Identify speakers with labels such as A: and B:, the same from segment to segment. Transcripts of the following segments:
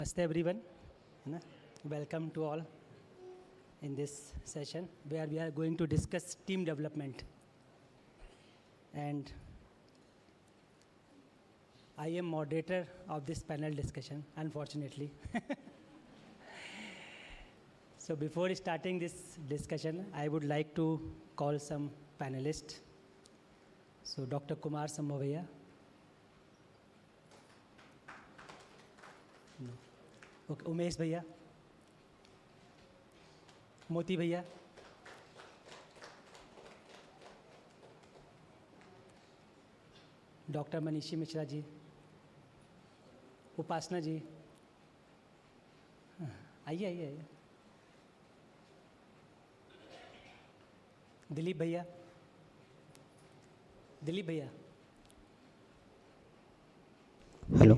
A: Namaste everyone. है ना? Welcome to all in this session where we are going to discuss team development. And I am moderator of this panel discussion, unfortunately. So before starting this discussion, I would like to call some panelists. So Dr. Kumar Sambhavaiya. No. Okay, Umesh Bhaiya. Moti Bhaiya. Doctor Manishi Mishra ji, Upasana ji, आइए आइए आइए, दिलीप भैया, दिलीप भैया,
B: hello.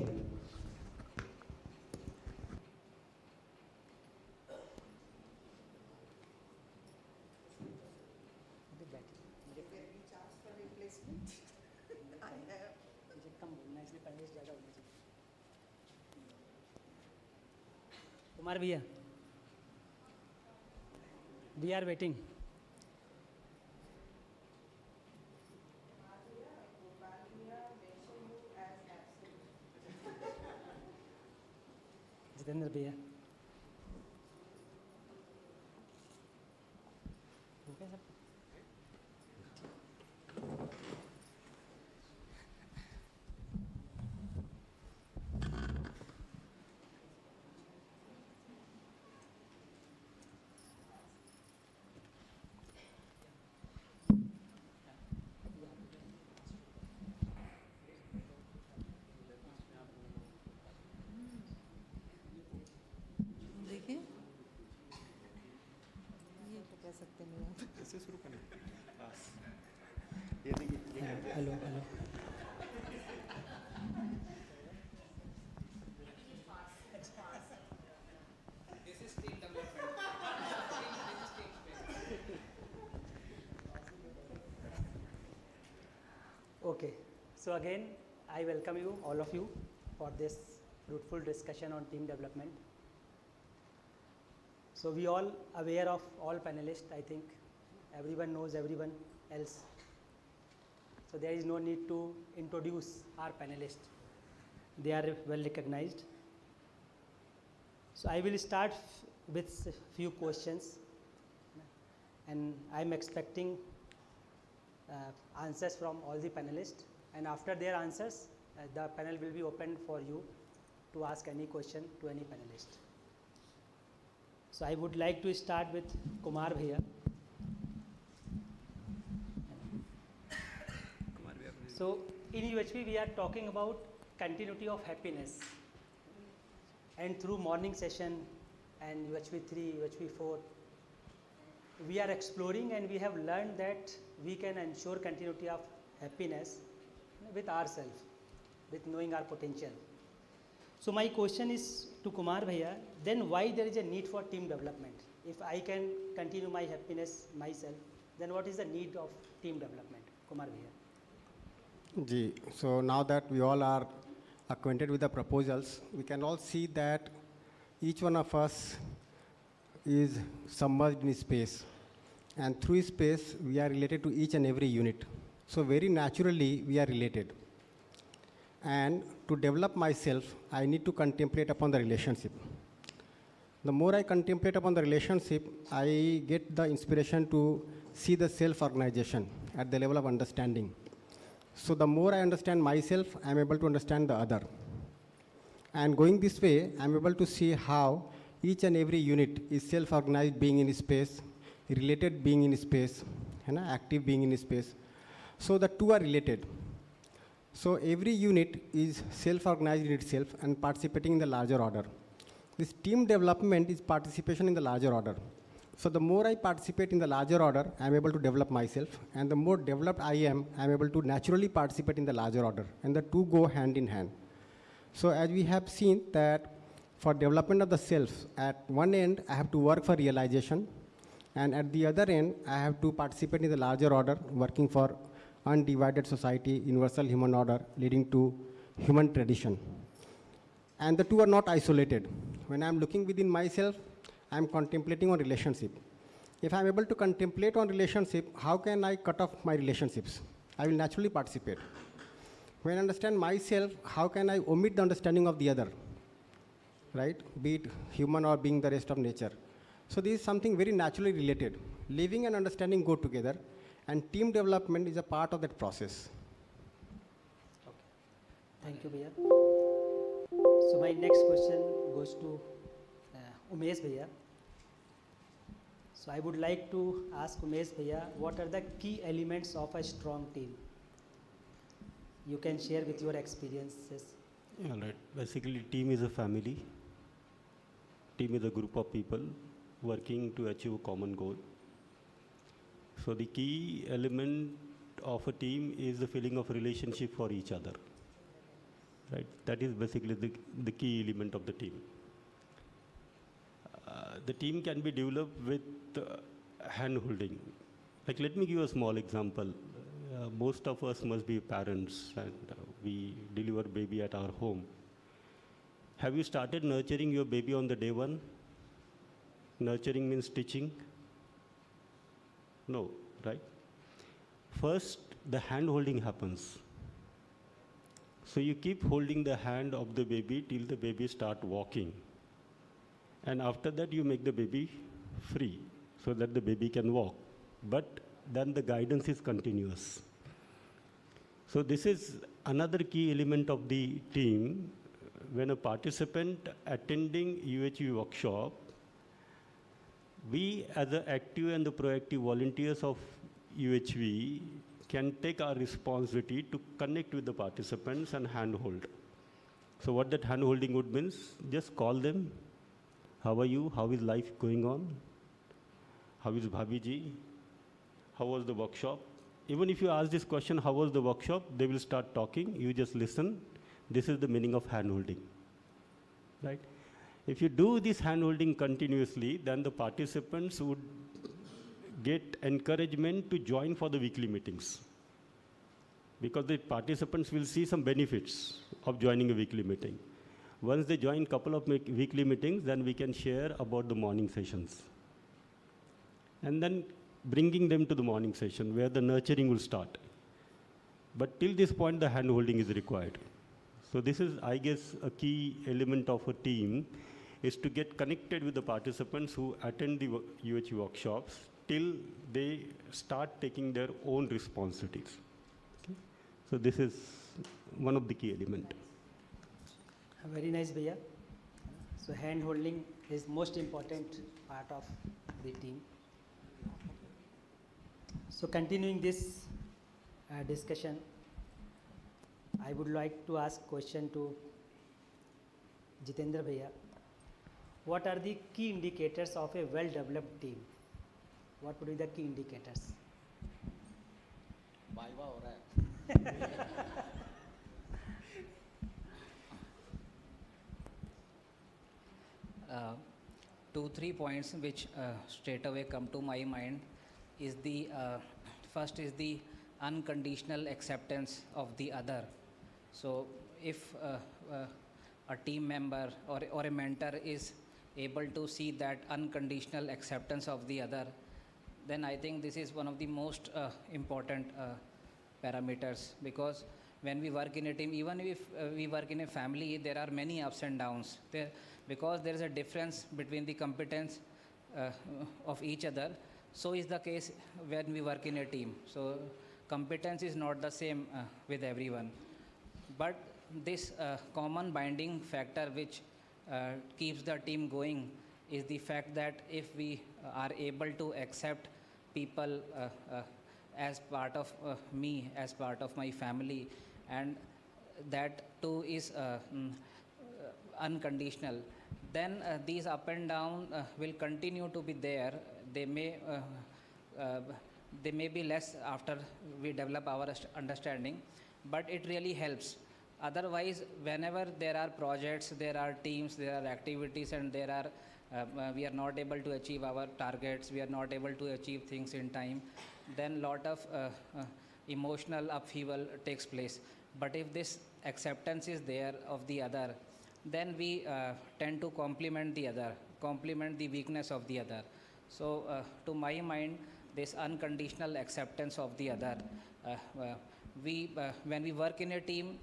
A: मुझे कम बोलना है इसलिए पहले ज़्यादा होना चाहिए। कुमार भैया, वी आर वेटिंग। जितेंद्र भैया, हो गया सब?
C: देखिए ये तो कह सकते नहीं आप।
D: इससे शुरू करें। बस ये देखिए
A: hello hello, okay. So again, I welcome you, all of you, for this fruitful discussion on team development. So we all aware of all panelists. I think everyone knows everyone else. So there is no need to introduce our panelists. They are well recognized. So I will start with a few questions, and I am expecting answers from all the panelists, and after their answers, the panel will be open for you to ask any question to any panelist. So I would like to start with Kumar Bhaiya. So in UHP we are talking about continuity of happiness, and through morning session and UHP 3, UHP 4, we are exploring and we have learned that we can ensure continuity of happiness with ourselves, with knowing our potential. So my question is to Kumar Bhaiya, then why there is a need for team development? If I can continue my happiness myself, then what is the need of team development? Kumar Bhaiya.
B: जी, so now that we all are acquainted with the proposals, we can all see that each one of us is submerged in space, and through space we are related to each and every unit. So very naturally we are related, and to develop myself I need to contemplate upon the relationship. The more I contemplate upon the relationship, I get the inspiration to see the self-organization at the level of understanding. So the more I understand myself, I am able to understand the other. And going this way, I am able to see how each and every unit is self-organized being in space, related being in space, active being in space. So the two are related. So every unit is self-organized in itself and participating in the larger order. This team development is participation in the larger order. So the more I participate in the larger order, I am able to develop myself, and the more developed I am able to naturally participate in the larger order, and the two go hand in hand. So as we have seen that for development of the self, at one end I have to work for realization, and at the other end I have to participate in the larger order, working for undivided society, universal human order, leading to human tradition. and the two are not isolated. When I'm looking within myself, I'm contemplating on relationship. If I'm able to contemplate on relationship, how can I cut off my relationships? I will naturally participate. When I understand myself, how can I omit the understanding of the other? Right? Be it human or being the rest of nature. So this is something very naturally related. Living and understanding go together, and team development is a part of that process.
A: Thank you, Bhaiya. So my next question goes to Umesh Bhaiya. So I would like to ask Umesh Bhaiya, what are the key elements of a strong team? You can share with your experiences.
E: Yeah, right. Basically, team is a family. Team is a group of people working to achieve a common goal. So the key element of a team is the feeling of relationship for each other. Right? That is basically the key element of the team. The team can be developed with hand-holding. Like, let me give a small example. Most of us must be parents, and we deliver baby at our home. Have you started nurturing your baby on the day one? Nurturing means teaching? No, right? First, the hand-holding happens. So you keep holding the hand of the baby till the baby start walking. And after that, you make the baby free so that the baby can walk. But then the guidance is continuous. So this is another key element of the team. When a participant attending UHV workshop, we as the active and the proactive volunteers of UHV can take our responsibility to connect with the participants and handhold. So what that hand-holding would means, just call them. How are you? How is life going on? How is Bhabiji? How was the workshop? Even if you ask this question, how was the workshop? They will start talking. You just listen. This is the meaning of hand-holding, right? If you do this hand-holding continuously, then the participants would get encouragement to join for the weekly meetings, because the participants will see some benefits of joining a weekly meeting. Once they join a couple of weekly meetings, then we can share about the morning sessions. And then bringing them to the morning session where the nurturing will start. But till this point, the hand-holding is required. So this is, I guess, a key element of a team, is to get connected with the participants who attend the UH workshops till they start taking their own responsibilities. Okay? So this is one of the key elements.
A: Very nice, Bhaiya. So hand holding is most important part of the team. So continuing this discussion, I would like to ask question to Jitendra Bhaiya. What are the key indicators of a well-developed team? What would be the key indicators?
D: Viva हो रहा है.
F: 2-3 points which straight away come to my mind is the first is the unconditional acceptance of the other. So if a team member or a mentor is able to see that unconditional acceptance of the other, then I think this is one of the most important parameters, because when we work in a team, even if we work in a family, there are many ups and downs. Because there is a difference between the competence of each other, so is the case when we work in a team. So competence is not the same with everyone. But this common binding factor which keeps the team going is the fact that if we are able to accept people as part of me, as part of my family, and that too is unconditional, then these up and down will continue to be there. They may be less after we develop our understanding, but it really helps. Otherwise, whenever there are projects, there are teams, there are activities, and there are we are not able to achieve our targets, we are not able to achieve things in time, then lot of emotional upheaval takes place. But if this acceptance is there of the other, then we tend to complement the weakness of the other. So, to my mind, this unconditional acceptance of the other, when we work in a team,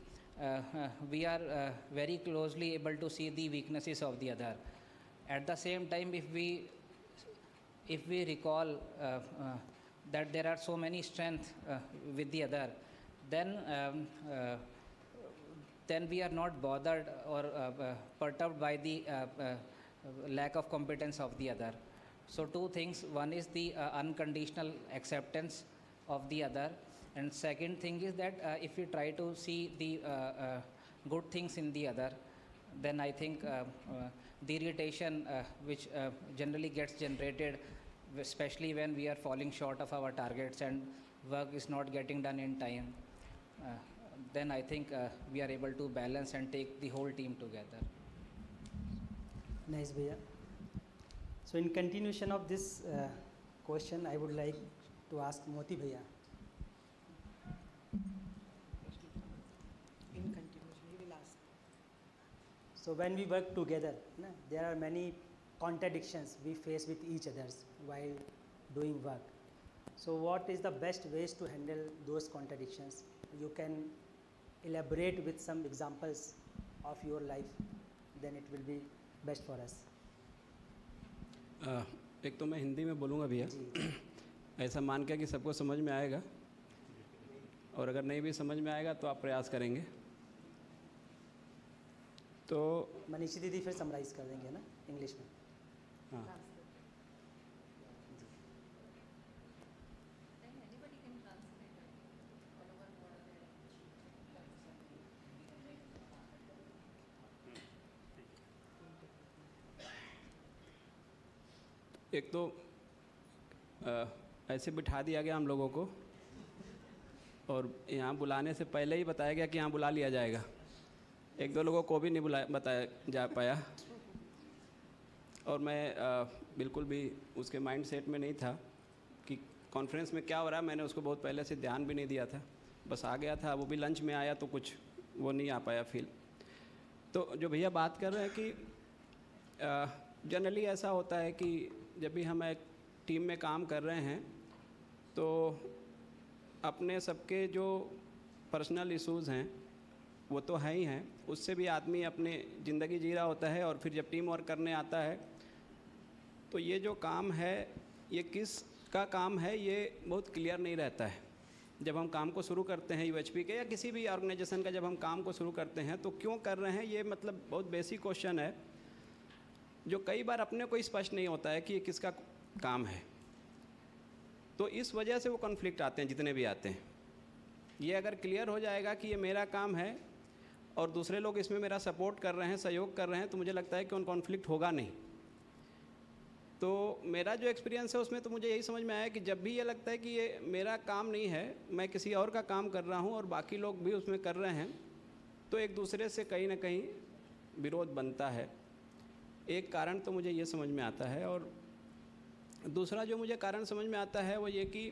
F: we are very closely able to see the weaknesses of the other. At the same time, if we recall that there are so many strengths with the other, then we are not bothered or perturbed by the lack of competence of the other. So two things: one is the unconditional acceptance of the other, and second thing is that if we try to see the good things in the other, then I think the irritation which generally gets generated, especially when we are falling short of our targets and work is not getting done in time, then I think we are able to balance and take the whole team together.
A: Nice, Bhaiya. So in continuation of this question, I would like to ask Moti Bhaiya.
C: In continuation, he will ask.
A: So when we work together, there are many contradictions we face with each others while doing work. So what is the best ways to handle those contradictions? You can elaborate with some examples of your life, then it will be best for us.
G: एक तो मैं हिंदी में बोलूँगा भैया,
A: जी,
G: ऐसा मान के कि सबको समझ में आएगा, और अगर नहीं भी समझ में आएगा तो आप प्रयास करेंगे। तो
A: मनीषी दीदी फिर समराइज कर देंगे ना इंग्लिश में।
G: हाँ, एक तो ऐसे बिठा दिया गया हम लोगों को, और यहाँ बुलाने से पहले ही बताया गया कि यहाँ बुला लिया जाएगा। एक दो लोगों को भी नहीं बताया जा पाया, और मैं बिल्कुल भी उसके माइंड सेट में नहीं था कि कॉन्फ्रेंस में क्या हो रहा है। मैंने उसको बहुत पहले से ध्यान भी नहीं दिया था, बस आ गया था। वो भी लंच में आया तो कुछ वो नहीं आ पाया फील। तो जो भैया बात कर रहे हैं कि जनरली ऐसा होता है कि जब भी हम एक टीम में काम कर रहे हैं तो अपने सबके जो पर्सनल इश्यूज़ हैं वो तो है ही हैं, उससे भी आदमी अपनी ज़िंदगी जी रहा होता है। और फिर जब टीम वर्क करने आता है तो ये जो काम है ये किस का काम है ये बहुत क्लियर नहीं रहता है। जब हम काम को शुरू करते हैं यूएचपी के या किसी भी ऑर्गेनाइजेशन का, जब हम काम को शुरू करते हैं तो क्यों कर रहे हैं, ये मतलब बहुत बेसिक क्वेश्चन है जो कई बार अपने को स्पष्ट नहीं होता है कि ये किसका काम है। तो इस वजह से वो कॉन्फ्लिक्ट आते हैं जितने भी आते हैं। ये अगर क्लियर हो जाएगा कि ये मेरा काम है और दूसरे लोग इसमें मेरा सपोर्ट कर रहे हैं, सहयोग कर रहे हैं, तो मुझे लगता है कि उन कॉन्फ्लिक्ट होगा नहीं। तो मेरा जो एक्सपीरियंस है उसमें तो मुझे यही समझ में आया कि जब भी ये लगता है कि ये मेरा काम नहीं है, मैं किसी और का काम कर रहा हूँ और बाकी लोग भी उसमें कर रहे हैं, तो एक दूसरे से कहीं ना कहीं विरोध बनता है। एक कारण तो मुझे ये समझ में आता है, और दूसरा जो मुझे कारण समझ में आता है वो ये कि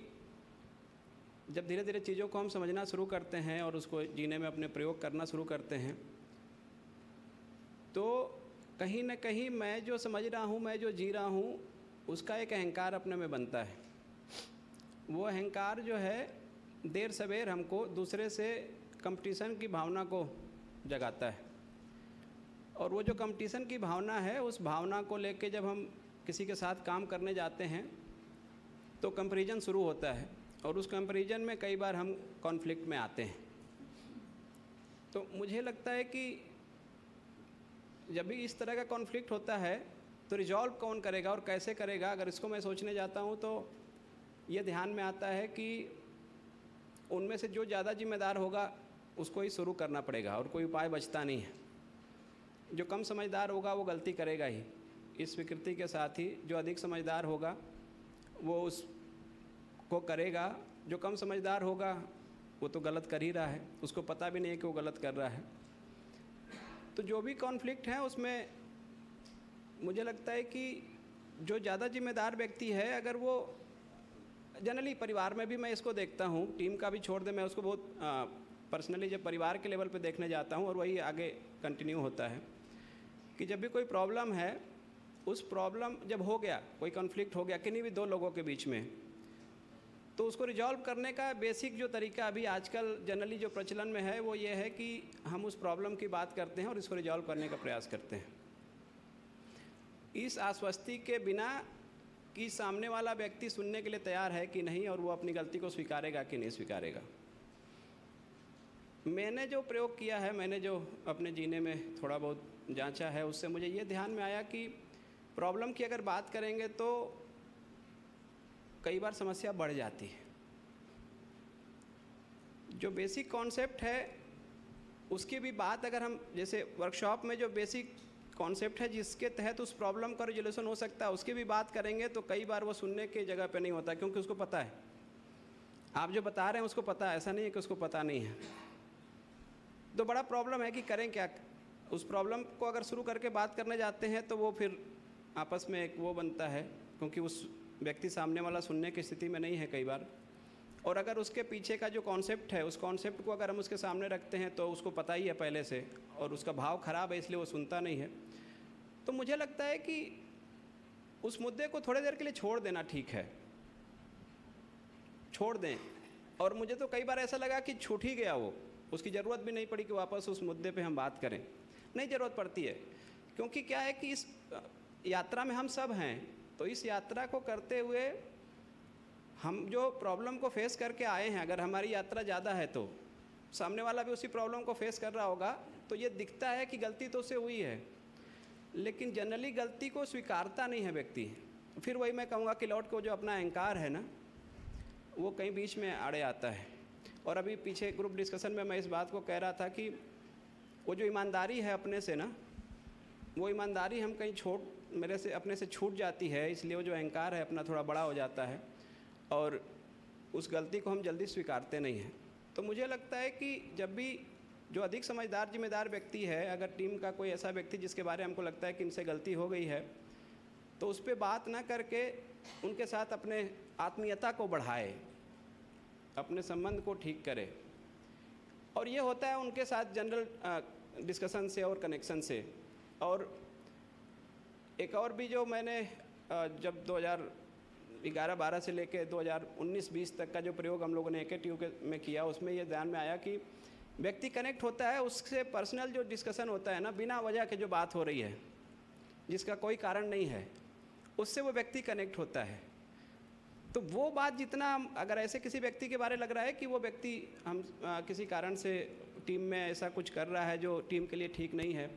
G: जब धीरे धीरे चीज़ों को हम समझना शुरू करते हैं और उसको जीने में अपने प्रयोग करना शुरू करते हैं तो कहीं ना कहीं मैं जो समझ रहा हूँ, मैं जो जी रहा हूँ, उसका एक अहंकार अपने में बनता है। वो अहंकार जो है देर सवेर हमको दूसरे से कंपटीशन की भावना को जगाता है, और वो जो कंपटीशन की भावना है उस भावना को लेके जब हम किसी के साथ काम करने जाते हैं तो कंपैरिजन शुरू होता है, और उस कंपैरिजन में कई बार हम कॉन्फ्लिक्ट में आते हैं। तो मुझे लगता है कि जब भी इस तरह का कॉन्फ्लिक्ट होता है तो रिजॉल्व कौन करेगा और कैसे करेगा, अगर इसको मैं सोचने जाता हूँ तो ये ध्यान में आता है कि उनमें से जो ज़्यादा जिम्मेदार होगा उसको ही शुरू करना पड़ेगा, और कोई उपाय बचता नहीं है। जो कम समझदार होगा वो गलती करेगा ही, इस स्वीकृति के साथ ही जो अधिक समझदार होगा वो उसको करेगा, जो कम समझदार होगा वो तो गलत कर ही रहा है, उसको पता भी नहीं है कि वो गलत कर रहा है। तो जो भी कॉन्फ्लिक्ट है उसमें मुझे लगता है कि जो ज़्यादा जिम्मेदार व्यक्ति है, अगर वो जनरली परिवार में भी मैं इसको देखता हूँ, टीम का भी छोड़ दे, मैं उसको बहुत पर्सनली जब परिवार के लेवल पे देखने जाता हूँ और वही आगे कंटिन्यू होता है। कि जब भी कोई प्रॉब्लम है, उस प्रॉब्लम जब हो गया, कोई कॉन्फ्लिक्ट हो गया किन्हीं भी दो लोगों के बीच में, तो उसको रिजॉल्व करने का बेसिक जो तरीका अभी आजकल जनरली जो प्रचलन में है वो ये है कि हम उस प्रॉब्लम की बात करते हैं और इसको रिजॉल्व करने का प्रयास करते हैं, इस आश्वस्ति के बिना कि सामने वाला व्यक्ति सुनने के लिए तैयार है कि नहीं और वो अपनी गलती को स्वीकारेगा कि नहीं स्वीकारेगा। मैंने जो प्रयोग किया है, मैंने जो अपने जीने में थोड़ा बहुत जांचा है, उससे मुझे ये ध्यान में आया कि प्रॉब्लम की अगर बात करेंगे तो कई बार समस्या बढ़ जाती है। जो बेसिक कॉन्सेप्ट है उसकी भी बात अगर हम, जैसे वर्कशॉप में जो बेसिक कॉन्सेप्ट है जिसके तहत उस प्रॉब्लम का रिजोल्यूशन हो सकता है, उसकी भी बात करेंगे तो कई बार वो सुनने की जगह पे नहीं होता, क्योंकि उसको पता है, आप जो बता रहे हैं उसको पता है, ऐसा नहीं है कि उसको पता नहीं है। तो बड़ा प्रॉब्लम है कि करें क्या। उस प्रॉब्लम को अगर शुरू करके बात करने जाते हैं तो वो फिर आपस में एक वो बनता है, क्योंकि उस व्यक्ति सामने वाला सुनने की स्थिति में नहीं है कई बार, और अगर उसके पीछे का जो कॉन्सेप्ट है उस कॉन्सेप्ट को अगर हम उसके सामने रखते हैं तो उसको पता ही है पहले से और उसका भाव खराब है इसलिए वो सुनता नहीं है। तो मुझे लगता है कि उस मुद्दे को थोड़ी देर के लिए छोड़ देना ठीक है, छोड़ दें। और मुझे तो कई बार ऐसा लगा कि छूट ही गया, वो उसकी ज़रूरत भी नहीं पड़ी कि वापस उस मुद्दे पे हम बात करें, नहीं ज़रूरत पड़ती है। क्योंकि क्या है कि इस यात्रा में हम सब हैं, तो इस यात्रा को करते हुए हम जो प्रॉब्लम को फेस करके आए हैं, अगर हमारी यात्रा ज़्यादा है तो सामने वाला भी उसी प्रॉब्लम को फेस कर रहा होगा, तो ये दिखता है कि गलती तो उससे हुई है, लेकिन जनरली गलती को स्वीकारता नहीं है व्यक्ति। फिर वही मैं कहूँगा कि लौट को जो अपना अहंकार है ना, वो कहीं बीच में आड़े आता है। और अभी पीछे ग्रुप डिस्कशन में मैं इस बात को कह रहा था कि वो जो ईमानदारी है अपने से ना, वो ईमानदारी हम कहीं मेरे से अपने से छूट जाती है, इसलिए वो जो अहंकार है अपना थोड़ा बड़ा हो जाता है और उस गलती को हम जल्दी स्वीकारते नहीं हैं। तो मुझे लगता है कि जब भी जो अधिक समझदार जिम्मेदार व्यक्ति है, अगर टीम का कोई ऐसा व्यक्ति जिसके बारे में हमको लगता है कि इनसे गलती हो गई है, तो उस पर बात ना करके उनके साथ अपने आत्मीयता को बढ़ाए, अपने संबंध को ठीक करे। और ये होता है उनके साथ जनरल डिस्कशन से और कनेक्शन से। और एक और भी जो मैंने जब 2011-12 से लेकर 2019-20 तक का जो प्रयोग हम लोगों ने AKTU में किया, उसमें ये ध्यान में आया कि व्यक्ति कनेक्ट होता है, उससे पर्सनल जो डिस्कशन होता है ना, बिना वजह के जो बात हो रही है जिसका कोई कारण नहीं है, उससे वो व्यक्ति कनेक्ट होता है। तो वो बात जितना अगर ऐसे किसी व्यक्ति के बारे लग रहा है कि वो व्यक्ति हम किसी कारण से टीम में ऐसा कुछ कर रहा है जो टीम के लिए ठीक नहीं है,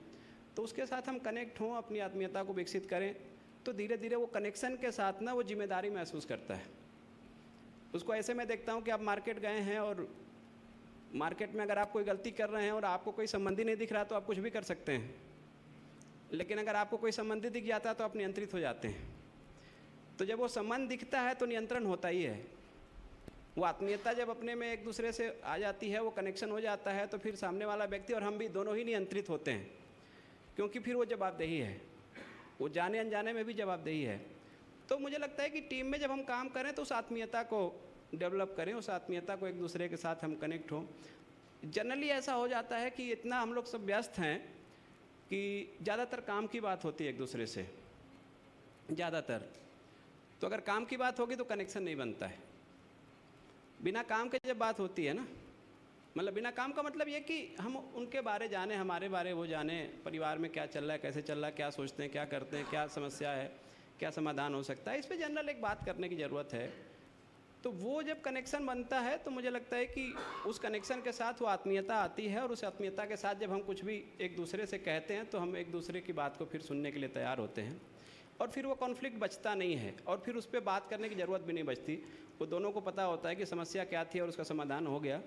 G: तो उसके साथ हम कनेक्ट हों, अपनी आत्मीयता को विकसित करें, तो धीरे धीरे वो कनेक्शन के साथ ना वो जिम्मेदारी महसूस करता है। उसको ऐसे मैं देखता हूँ कि आप मार्केट गए हैं और मार्केट में अगर आप कोई गलती कर रहे हैं और आपको कोई संबंधी नहीं दिख रहा तो आप कुछ भी कर सकते हैं, लेकिन अगर आपको कोई संबंधी दिख जाता है तो आप नियंत्रित हो जाते हैं। तो जब वो संबंध दिखता है तो नियंत्रण होता ही है। वो आत्मीयता जब अपने में एक दूसरे से आ जाती है, वो कनेक्शन हो जाता है, तो फिर सामने वाला व्यक्ति और हम भी दोनों ही नियंत्रित होते हैं, क्योंकि फिर वो जवाबदेही है, वो जाने अनजाने में भी जवाबदेही है। तो मुझे लगता है कि टीम में जब हम काम करें तो उस आत्मीयता को डेवलप करें, उस आत्मीयता को एक दूसरे के साथ हम कनेक्ट हों। जनरली ऐसा हो जाता है कि इतना हम लोग सब व्यस्त हैं कि ज़्यादातर काम की बात होती है एक दूसरे से, ज़्यादातर। तो अगर काम की बात होगी तो कनेक्शन नहीं बनता है। बिना काम के जब बात होती है ना, मतलब बिना काम का मतलब ये कि हम उनके बारे जाने, हमारे बारे वो जाने, परिवार में क्या चल रहा है, कैसे चल रहा है, क्या सोचते हैं, क्या करते हैं, क्या समस्या है, क्या समाधान हो सकता है, इस पर जनरल एक बात करने की ज़रूरत है। तो वो जब कनेक्शन बनता है तो मुझे लगता है कि उस कनेक्शन के साथ वो आत्मीयता आती है, और उस आत्मीयता के साथ जब हम कुछ भी एक दूसरे से कहते हैं तो हम एक दूसरे की बात को फिर सुनने के लिए तैयार होते हैं, और फिर वो कॉन्फ्लिक्ट बचता नहीं है, और फिर उस पर बात करने की ज़रूरत भी नहीं बचती। वो दोनों को पता होता है कि समस्या क्या थी और उसका समाधान हो गया,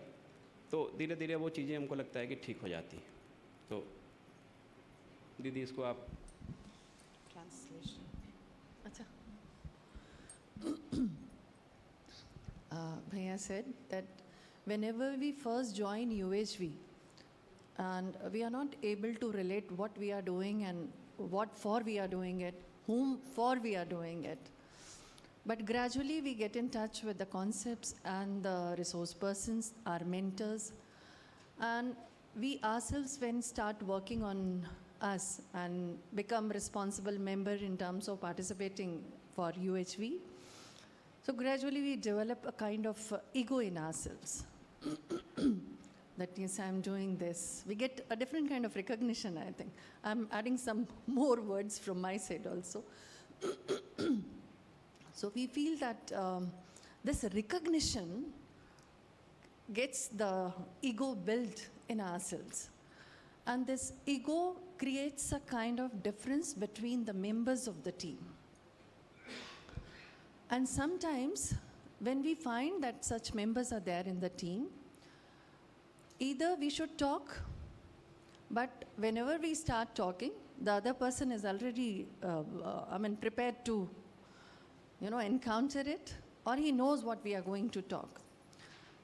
G: तो धीरे धीरे वो चीज़ें हमको लगता है कि ठीक हो जाती हैं। तो दीदी इसको आप
C: Translation.
H: Acha. Bhaiya said that whenever we first join UHV and we are not able to relate what we are doing and what for we are doing it, whom for we are doing it. But gradually we get in touch with the concepts and the resource persons, our mentors, and we ourselves when start working on us and become responsible member in terms of participating for UHV. So gradually we develop a kind of ego in ourselves. That yes, I'm doing this. We get a different kind of recognition, I think. I'm adding some more words from my side also. So we feel that this recognition gets the ego built in ourselves. And this ego creates a kind of difference between the members of the team. And sometimes when we find that such members are there in the team, either we should talk, but whenever we start talking, the other person is already, prepared to, encounter it, or he knows what we are going to talk.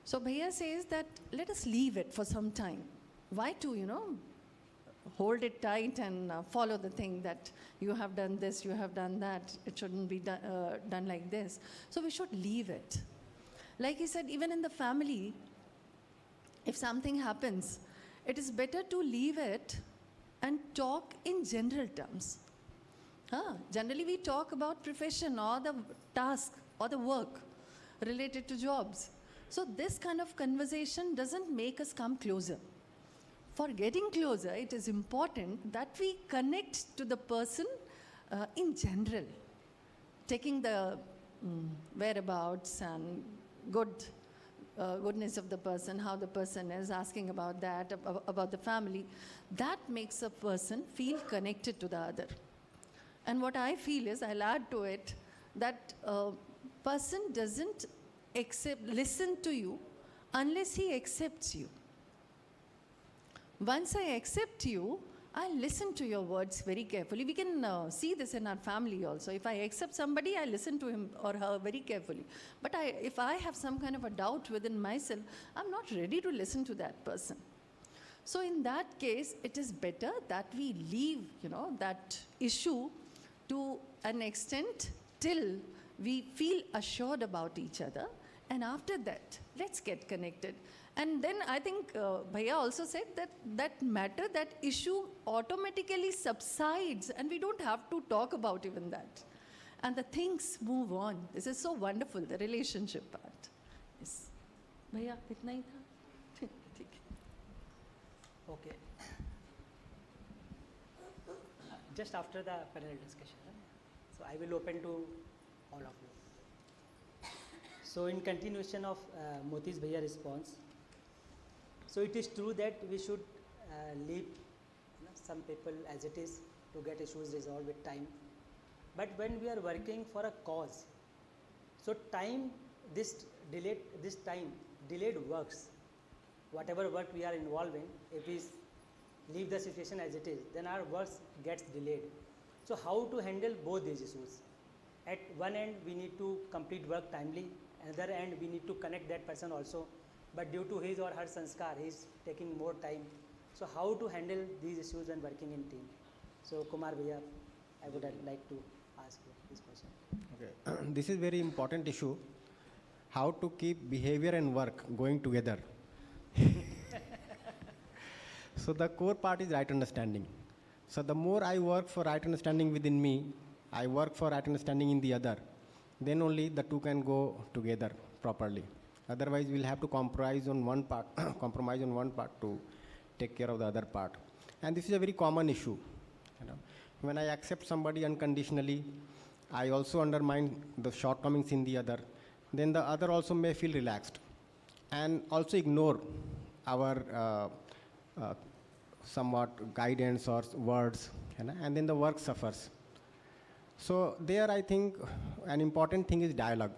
H: So Bhaiya says that let us leave it for some time. Why to, hold it tight and follow the thing that you have done this, you have done that, it shouldn't be done like this. So we should leave it. Like he said, even in the family, if something happens, it is better to leave it and talk in general terms. Generally, we talk about profession or the task or the work related to jobs. So this kind of conversation doesn't make us come closer. For getting closer, it is important that we connect to the person in general, taking the whereabouts and goodness of the person, how the person is, asking about that, about the family. That makes a person feel connected to the other. And what I feel is, I'll add to it, that a person doesn't listen to you unless he accepts you. Once I accept you, I listen to your words very carefully. We can see this in our family also. If I accept somebody, I listen to him or her very carefully. But if I have some kind of a doubt within myself, I'm not ready to listen to that person. So in that case, it is better that we leave, that issue to an extent till we feel assured about each other. And after that, let's get connected. And then I think Bhaiya also said that matter, that issue automatically subsides and we don't have to talk about even that. And the things move on. This is so wonderful, the relationship part. Yes. Bhaiya, itna hi tha? Theek hai.
A: Okay. Just after the panel discussion, so I will open to all of you. So in continuation of Moti's Bhaiya response, so it is true that we should leave some people as it is to get issues resolved with time. But when we are working for a cause, so delayed works, whatever work we are involved in, if we leave the situation as it is, then our work gets delayed. So how to handle both these issues? At one end, we need to complete work timely. Another end, we need to connect that person also. But due to his or her sanskar, he is taking more time. So how to handle these issues when working in team? So Kumar Bhaiya, I would like to ask you this question.
B: Okay. This is very important issue. How to keep behavior and work going together. So the core part is right understanding. So the more I work for right understanding within me, I work for right understanding in the other, then only the two can go together properly. Otherwise, we'll have to compromise on one part to take care of the other part. And this is a very common issue. When I accept somebody unconditionally, I also undermine the shortcomings in the other. Then the other also may feel relaxed and also ignore our somewhat guidance or words, and then the work suffers. So there, I think an important thing is dialogue.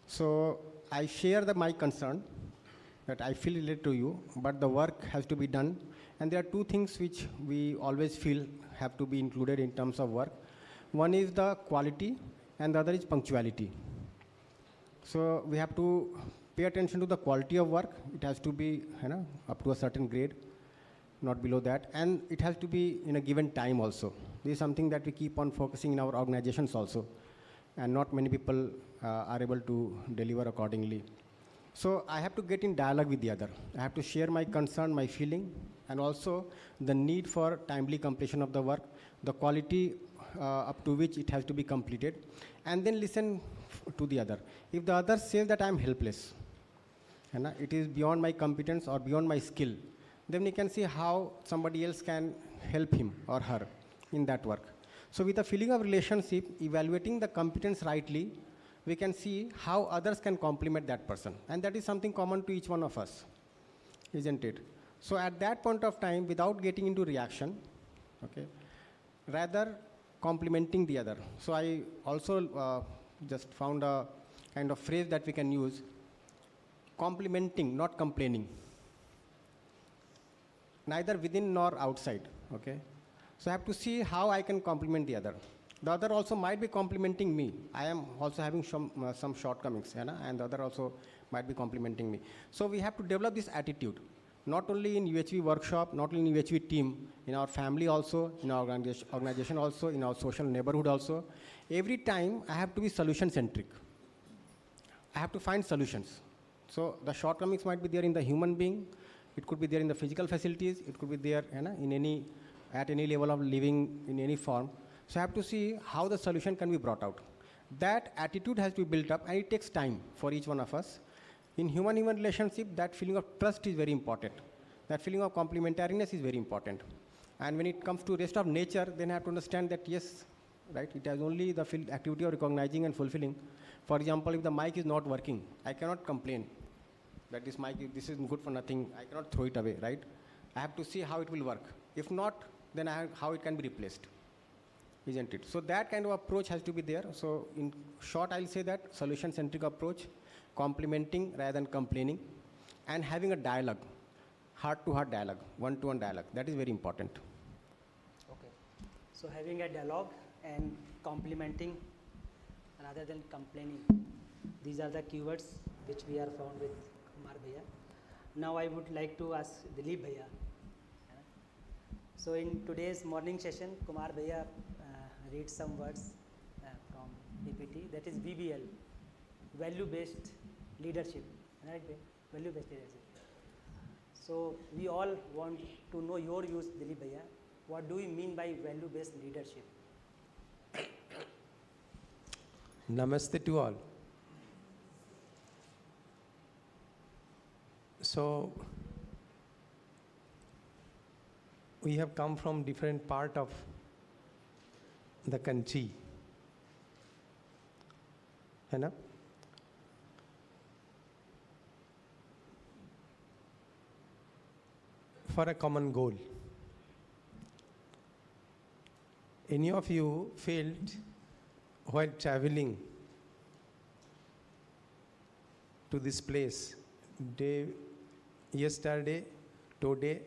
B: So I share my concern that I feel related to you, but the work has to be done. And there are two things which we always feel have to be included in terms of work. One is the quality and the other is punctuality. So we have to pay attention to the quality of work. It has to be up to a certain grade, not below that. And it has to be in a given time also. This is something that we keep on focusing in our organizations also. And not many people are able to deliver accordingly. So I have to get in dialogue with the other. I have to share my concern, my feeling, and also the need for timely completion of the work, the quality up to which it has to be completed, and then listen to the other. If the other says that I am helpless, it is beyond my competence or beyond my skill, then we can see how somebody else can help him or her in that work. So with a feeling of relationship, evaluating the competence rightly, we can see how others can complement that person. And that is something common to each one of us, isn't it? So at that point of time, without getting into reaction, okay, rather complimenting the other. So I also just found a kind of phrase that we can use, complimenting, not complaining. Neither within nor outside, okay? So I have to see how I can compliment the other. The other also might be complimenting me. I am also having some shortcomings, and the other also might be complimenting me. So we have to develop this attitude, not only in UHV workshop, not only in UHV team, in our family also, in our organization also, in our social neighborhood also. Every time I have to be solution-centric. I have to find solutions. So the shortcomings might be there in the human being, it could be there in the physical facilities, it could be there at any level of living in any form. So I have to see how the solution can be brought out. That attitude has to be built up, and it takes time for each one of us. In human-human relationship, that feeling of trust is very important. That feeling of complementariness is very important. And when it comes to rest of nature, then I have to understand that yes, right, it has only the activity of recognizing and fulfilling. For example, if the mic is not working, I cannot complain that this mic, this is good for nothing, I cannot throw it away, right? I have to see how it will work. If not, then how it can be replaced, isn't it? So that kind of approach has to be there. So in short, I'll say that solution-centric approach, complementing rather than complaining, and having a dialogue, heart-to-heart dialogue, one-to-one dialogue. That is very important.
A: Okay. So having a dialogue and complimenting rather than complaining. These are the keywords which we are found with Kumar Bhaiya. Now I would like to ask Dilip Bhaiya. So in today's morning session, Kumar Bhaiya read some words from PPT, that is VBL, value-based leadership, right? Value-based leadership. So we all want to know your use, Dilip Bhaiya. What do you mean by value-based leadership?
I: Namaste to all. So, we have come from different part of the country. है for a common goal. Any of you felt while traveling to this place yesterday, today,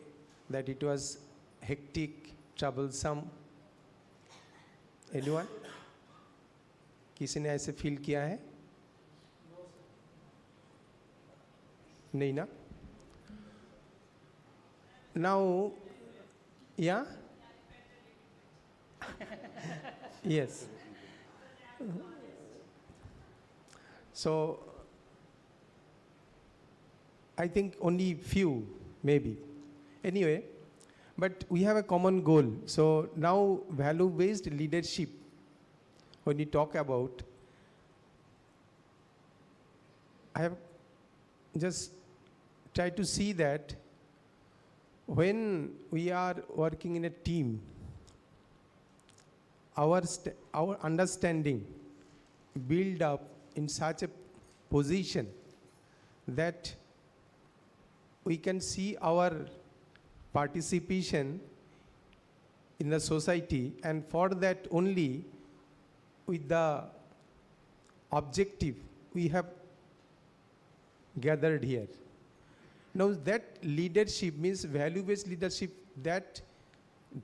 I: that it was hectic, troublesome? Anyone? किसी ने ऐसे feel किया है? नहीं ना? Now, yeah? Yes. So, I think only few, maybe. Anyway, but we have a common goal. So now value-based leadership, when we talk about, I have just tried to see that when we are working in a team, our understanding build up in such a position that we can see our participation in the society, and for that only with the objective we have gathered here. Now that leadership means value-based leadership that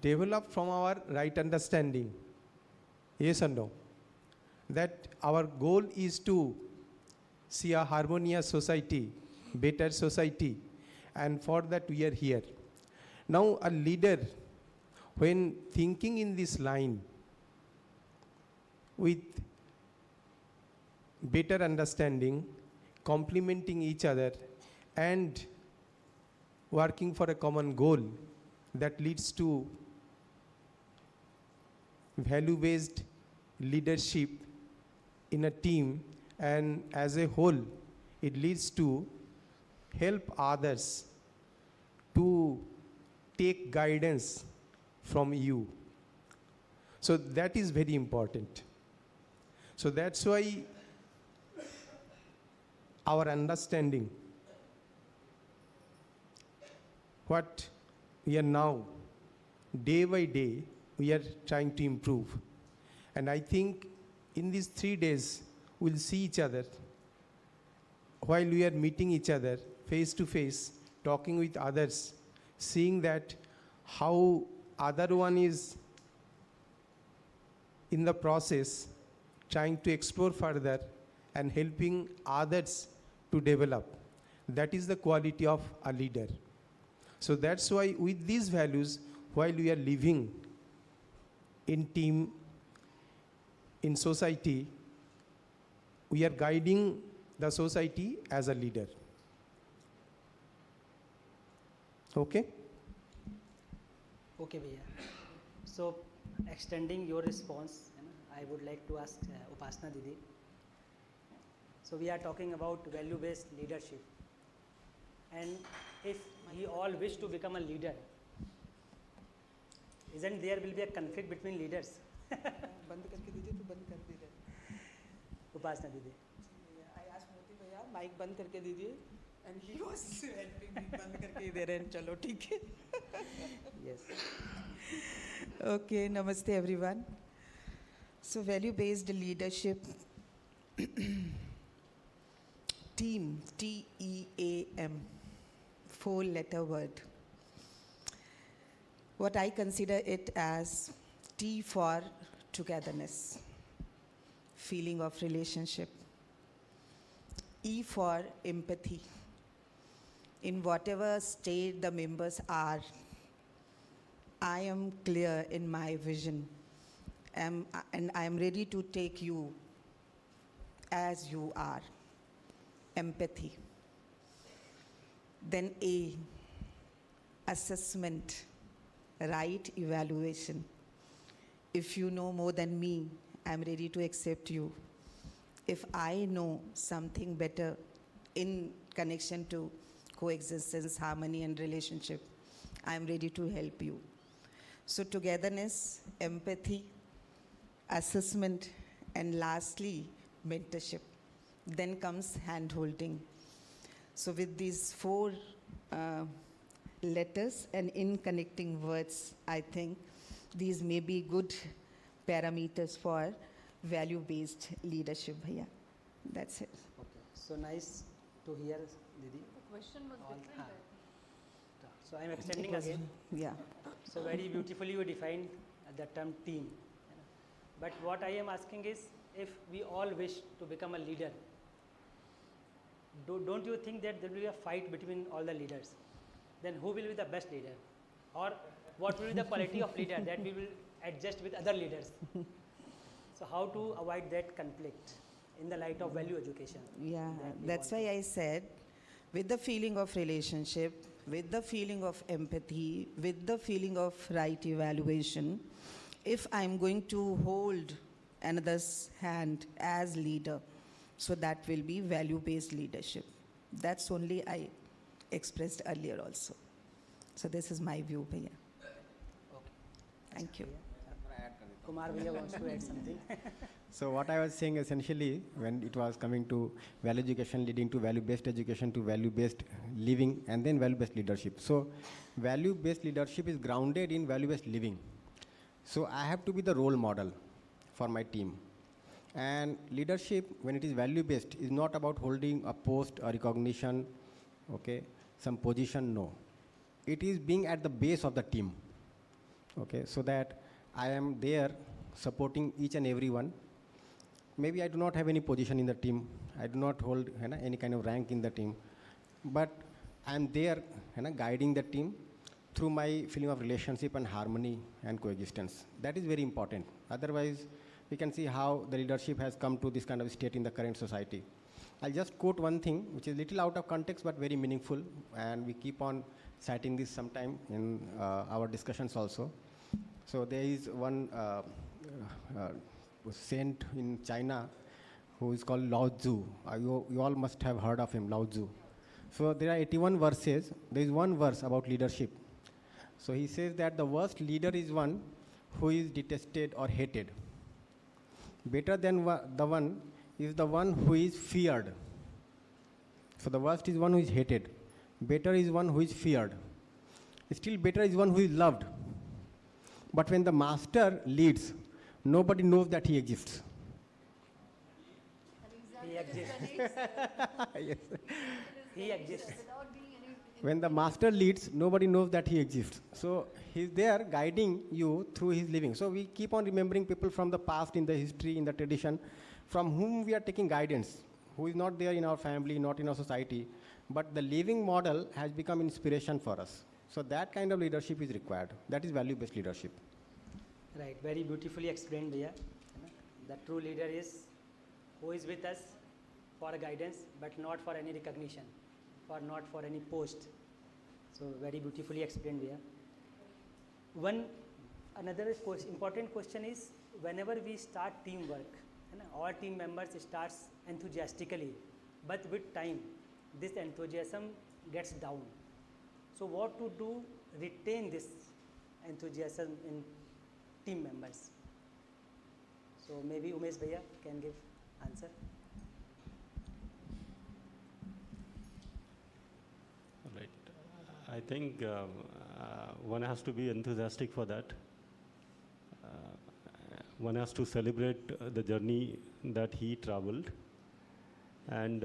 I: developed from our right understanding. Yes or no? That our goal is to see a harmonious society, better society, and for that we are here. Now a leader, when thinking in this line with better understanding, complementing each other and working for a common goal, that leads to value-based leadership in a team, and as a whole, it leads to help others to take guidance from you. So that is very important. So that's why our understanding, what we are now, day by day, we are trying to improve. And I think in these 3 days, we'll see each other while we are meeting each other face to face, talking with others, seeing that how other one is in the process, trying to explore further and helping others to develop. That is the quality of a leader. So that's why with these values, while we are living in team, in society, we are guiding the society as a leader. Okay?
A: Okay, Bhaiya. So, extending your response, I would like to ask Upasana Didi. So, we are talking about value-based leadership. And if we all wish to become a leader, isn't there will be a conflict between leaders?
C: बंद करके दीजिए तो बंद कर दीजिए.
A: Upasana Didi.
C: I asked मोती भैया mic बंद करके दीजिए and he was helping me बंद करके ही दे रहे हैं. चलो ठीक है.
A: Yes.
C: Okay, namaste everyone. So value-based leadership, team, T-E-A-M, 4-letter word. What I consider it as T for togetherness, feeling of relationship. E for empathy. In whatever state the members are, I am clear in my vision, and I am ready to take you as you are. Empathy. Then A, assessment, right evaluation. If you know more than me, I am ready to accept you. If I know something better in connection to coexistence, harmony, and relationship, I am ready to help you. So togetherness, empathy, assessment, and lastly, mentorship. Then comes hand-holding. So with these 4 letters and in connecting words, I think these may be good parameters for value-based leadership. Bhaiya. That's it.
A: Okay. So nice to hear, Didi.
H: The question was
A: All-
H: different.
A: So I am extending
C: It was-
A: again.
C: Yeah.
A: So very beautifully you defined the term team. But what I am asking is, if we all wish to become a leader, don't you think that there will be a fight between all the leaders? Then who will be the best leader? Or what will be the quality of leader that we will adjust with other leaders? So how to avoid that conflict in the light of value education?
C: Yeah,
A: that we
C: that's
A: want
C: why
A: to-
C: I said, with the feeling of relationship, with the feeling of empathy, with the feeling of right evaluation, if I'm going to hold another's hand as leader, so that will be value-based leadership. That's only I expressed earlier also. So this is my view, Bhaiya.
A: Okay.
C: Thank you.
A: Kumar Bhaiya wants to add something.
B: So what I was saying essentially, when it was coming to value education leading to value-based education to value-based living and then value-based leadership. So value-based leadership is grounded in value-based living. So I have to be the role model for my team. And leadership, when it is value-based, is not about holding a post or recognition, okay, some position, no. It is being at the base of the team, okay, so that I am there supporting each and every one. Maybe I do not have any position in the team. I do not hold any kind of rank in the team. But I am there guiding the team through my feeling of relationship and harmony and coexistence. That is very important. Otherwise, we can see how the leadership has come to this kind of state in the current society. I'll just quote one thing, which is little out of context but very meaningful, and we keep on citing this sometime in our discussions also. So there is one saint in China who is called Lao Tzu. You all must have heard of him, Lao Tzu. So there are 81 verses. There is one verse about leadership. So he says that the worst leader is one who is detested or hated. Better than the one is the one who is feared. So the worst is one who is hated. Better is one who is feared. Still better is one who is loved. But when the master leads, nobody knows that he exists.
A: He exists.
B: Yes.
A: He exists.
B: When the master leads, nobody knows that he exists. So he's there guiding you through his living. So we keep on remembering people from the past, in the history, in the tradition, from whom we are taking guidance, who is not there in our family, not in our society, but the living model has become inspiration for us. So that kind of leadership is required. That is value-based leadership.
A: Right, very beautifully explained, Bhaiya. The true leader is who is with us for guidance, but not for any recognition, or not for any post. So very beautifully explained, Bhaiya. Another important question is, whenever we start teamwork, all team members starts enthusiastically, but with time, this enthusiasm gets down. So what to do retain this enthusiasm in team members? So maybe Umesh Bhaiya can give answer.
E: Right. I think one has to be enthusiastic for that. One has to celebrate the journey that he traveled, and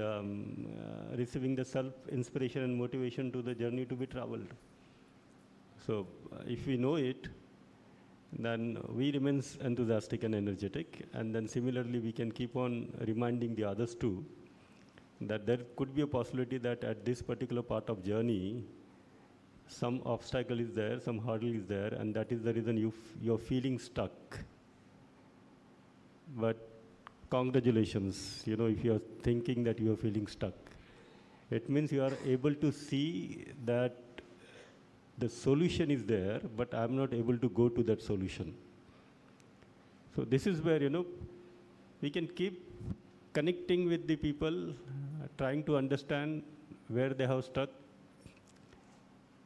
E: receiving the self-inspiration and motivation to the journey to be traveled. So if we know it, then we remain enthusiastic and energetic, and then similarly we can keep on reminding the others too that there could be a possibility that at this particular part of journey some obstacle is there, some hurdle is there, and that is the reason you're feeling stuck. But congratulations, if you are thinking that you are feeling stuck, it means you are able to see that the solution is there, but I'm not able to go to that solution. So this is where, we can keep connecting with the people, trying to understand where they have stuck.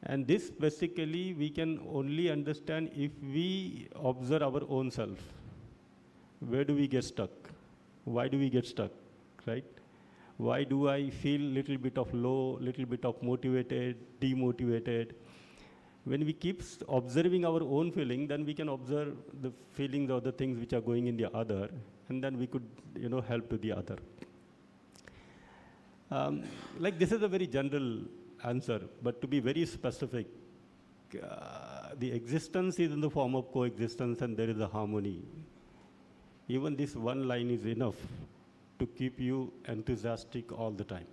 E: And this basically we can only understand if we observe our own self. Where do we get stuck? Why do we get stuck, right? Why do I feel little bit of low, little bit of motivated, demotivated? When we keep observing our own feeling, then we can observe the feelings or the things which are going in the other, and then we could, help to the other. Like this is a very general answer, but to be very specific, the existence is in the form of coexistence, and there is a harmony. Even this one line is enough to keep you enthusiastic all the time.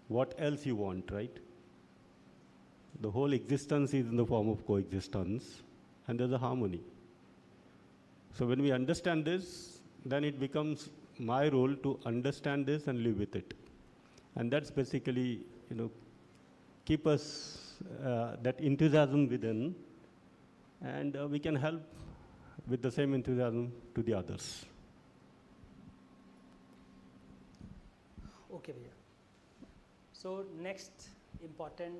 E: What else you want, right? The whole existence is in the form of coexistence, and there's a harmony. So when we understand this, then it becomes my role to understand this and live with it. And that's basically, keep us that enthusiasm within, and we can help with the same enthusiasm to the others.
A: Okay, Bhaiya. So next important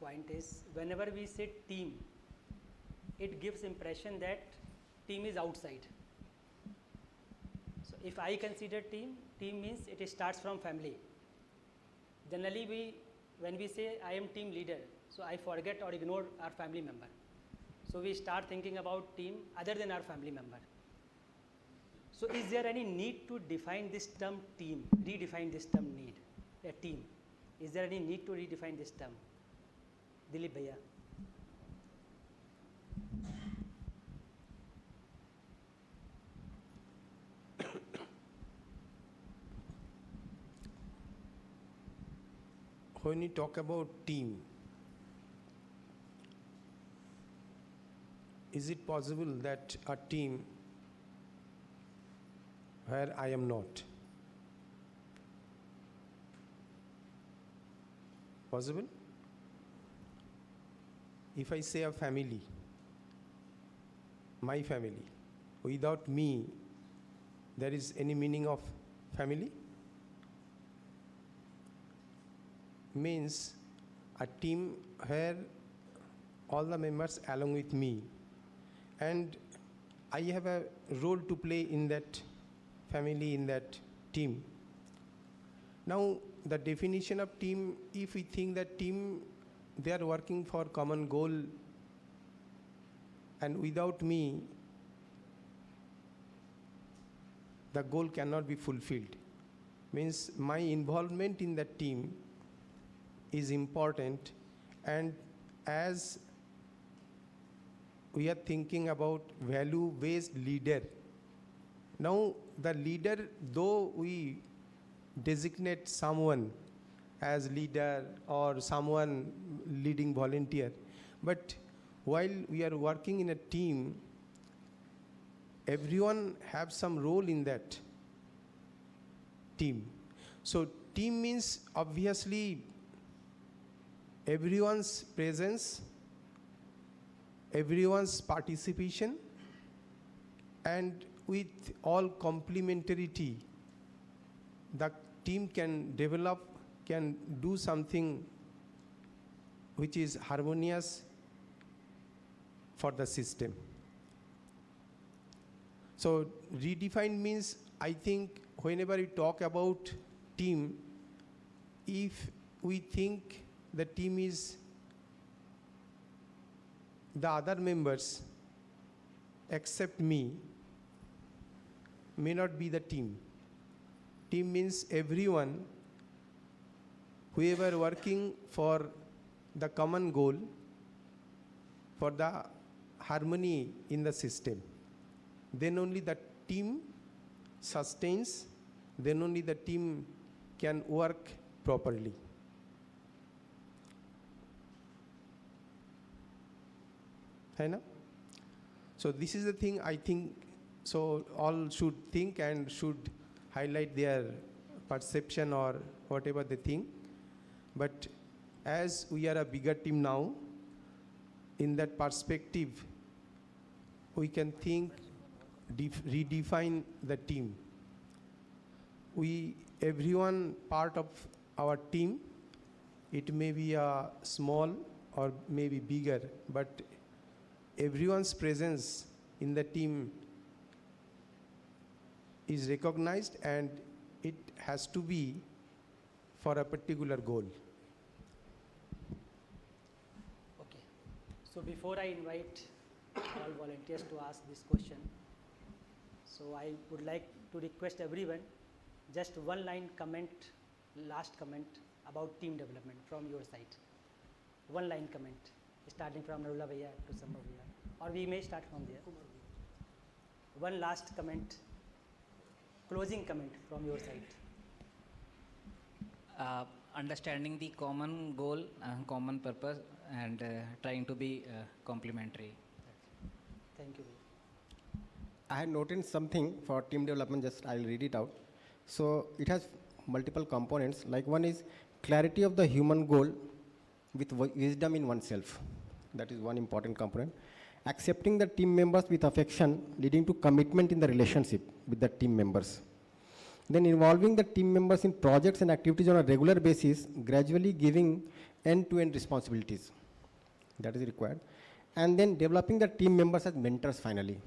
A: point is, whenever we say team, it gives impression that team is outside. So if I consider team means it starts from family. Generally when we say I am team leader, so I forget or ignore our family member. So we start thinking about team other than our family member. So is there any need to define this term team, redefine this term team? Is there any need to redefine this term? Dilip Bhaiya.
I: When you talk about team, is it possible that a team where I am not? Possible? If I say a family, my family, without me, there is any meaning of family? Means a team where all the members along with me, and I have a role to play in that family, in that team. Now, the definition of team, if we think that team, they are working for common goal, and without me, the goal cannot be fulfilled. Means my involvement in that team is important, and as we are thinking about value-based leader, now the leader, though we designate someone as leader or someone leading volunteer, but while we are working in a team, everyone have some role in that team. So team means obviously everyone's presence, everyone's participation, and with all complementarity, the team can develop, can do something which is harmonious for the system. So redefine means, I think whenever we talk about team, if we think the team is the other members except me, may not be the team. Team means everyone, whoever working for the common goal, for the harmony in the system. Then only the team sustains, then only the team can work properly. Hai na? So this is the thing I think, so all should think and should highlight their perception or whatever they think. But as we are a bigger team now, in that perspective, we can think, redefine the team. Everyone part of our team, it may be a small or maybe bigger, but everyone's presence in the team is recognized, and it has to be for a particular goal.
A: Okay. So before I invite all volunteers to ask this question, so I would like to request everyone, just one line comment, last comment about team development from your side. One line comment, starting from Narula Bhaiya to Sambhav Bhaiya, or we may start from there. One last comment, closing comment from your side.
F: Understanding the common goal, common purpose, and trying to be complementary.
A: Thank you.
B: I had noted something for team development, just I'll read it out. So it has multiple components, like one is clarity of the human goal with wisdom in oneself. That is one important component. Accepting the team members with affection, leading to commitment in the relationship with the team members. Then involving the team members in projects and activities on a regular basis, gradually giving end-to-end responsibilities. That is required. And then developing the team members as mentors finally.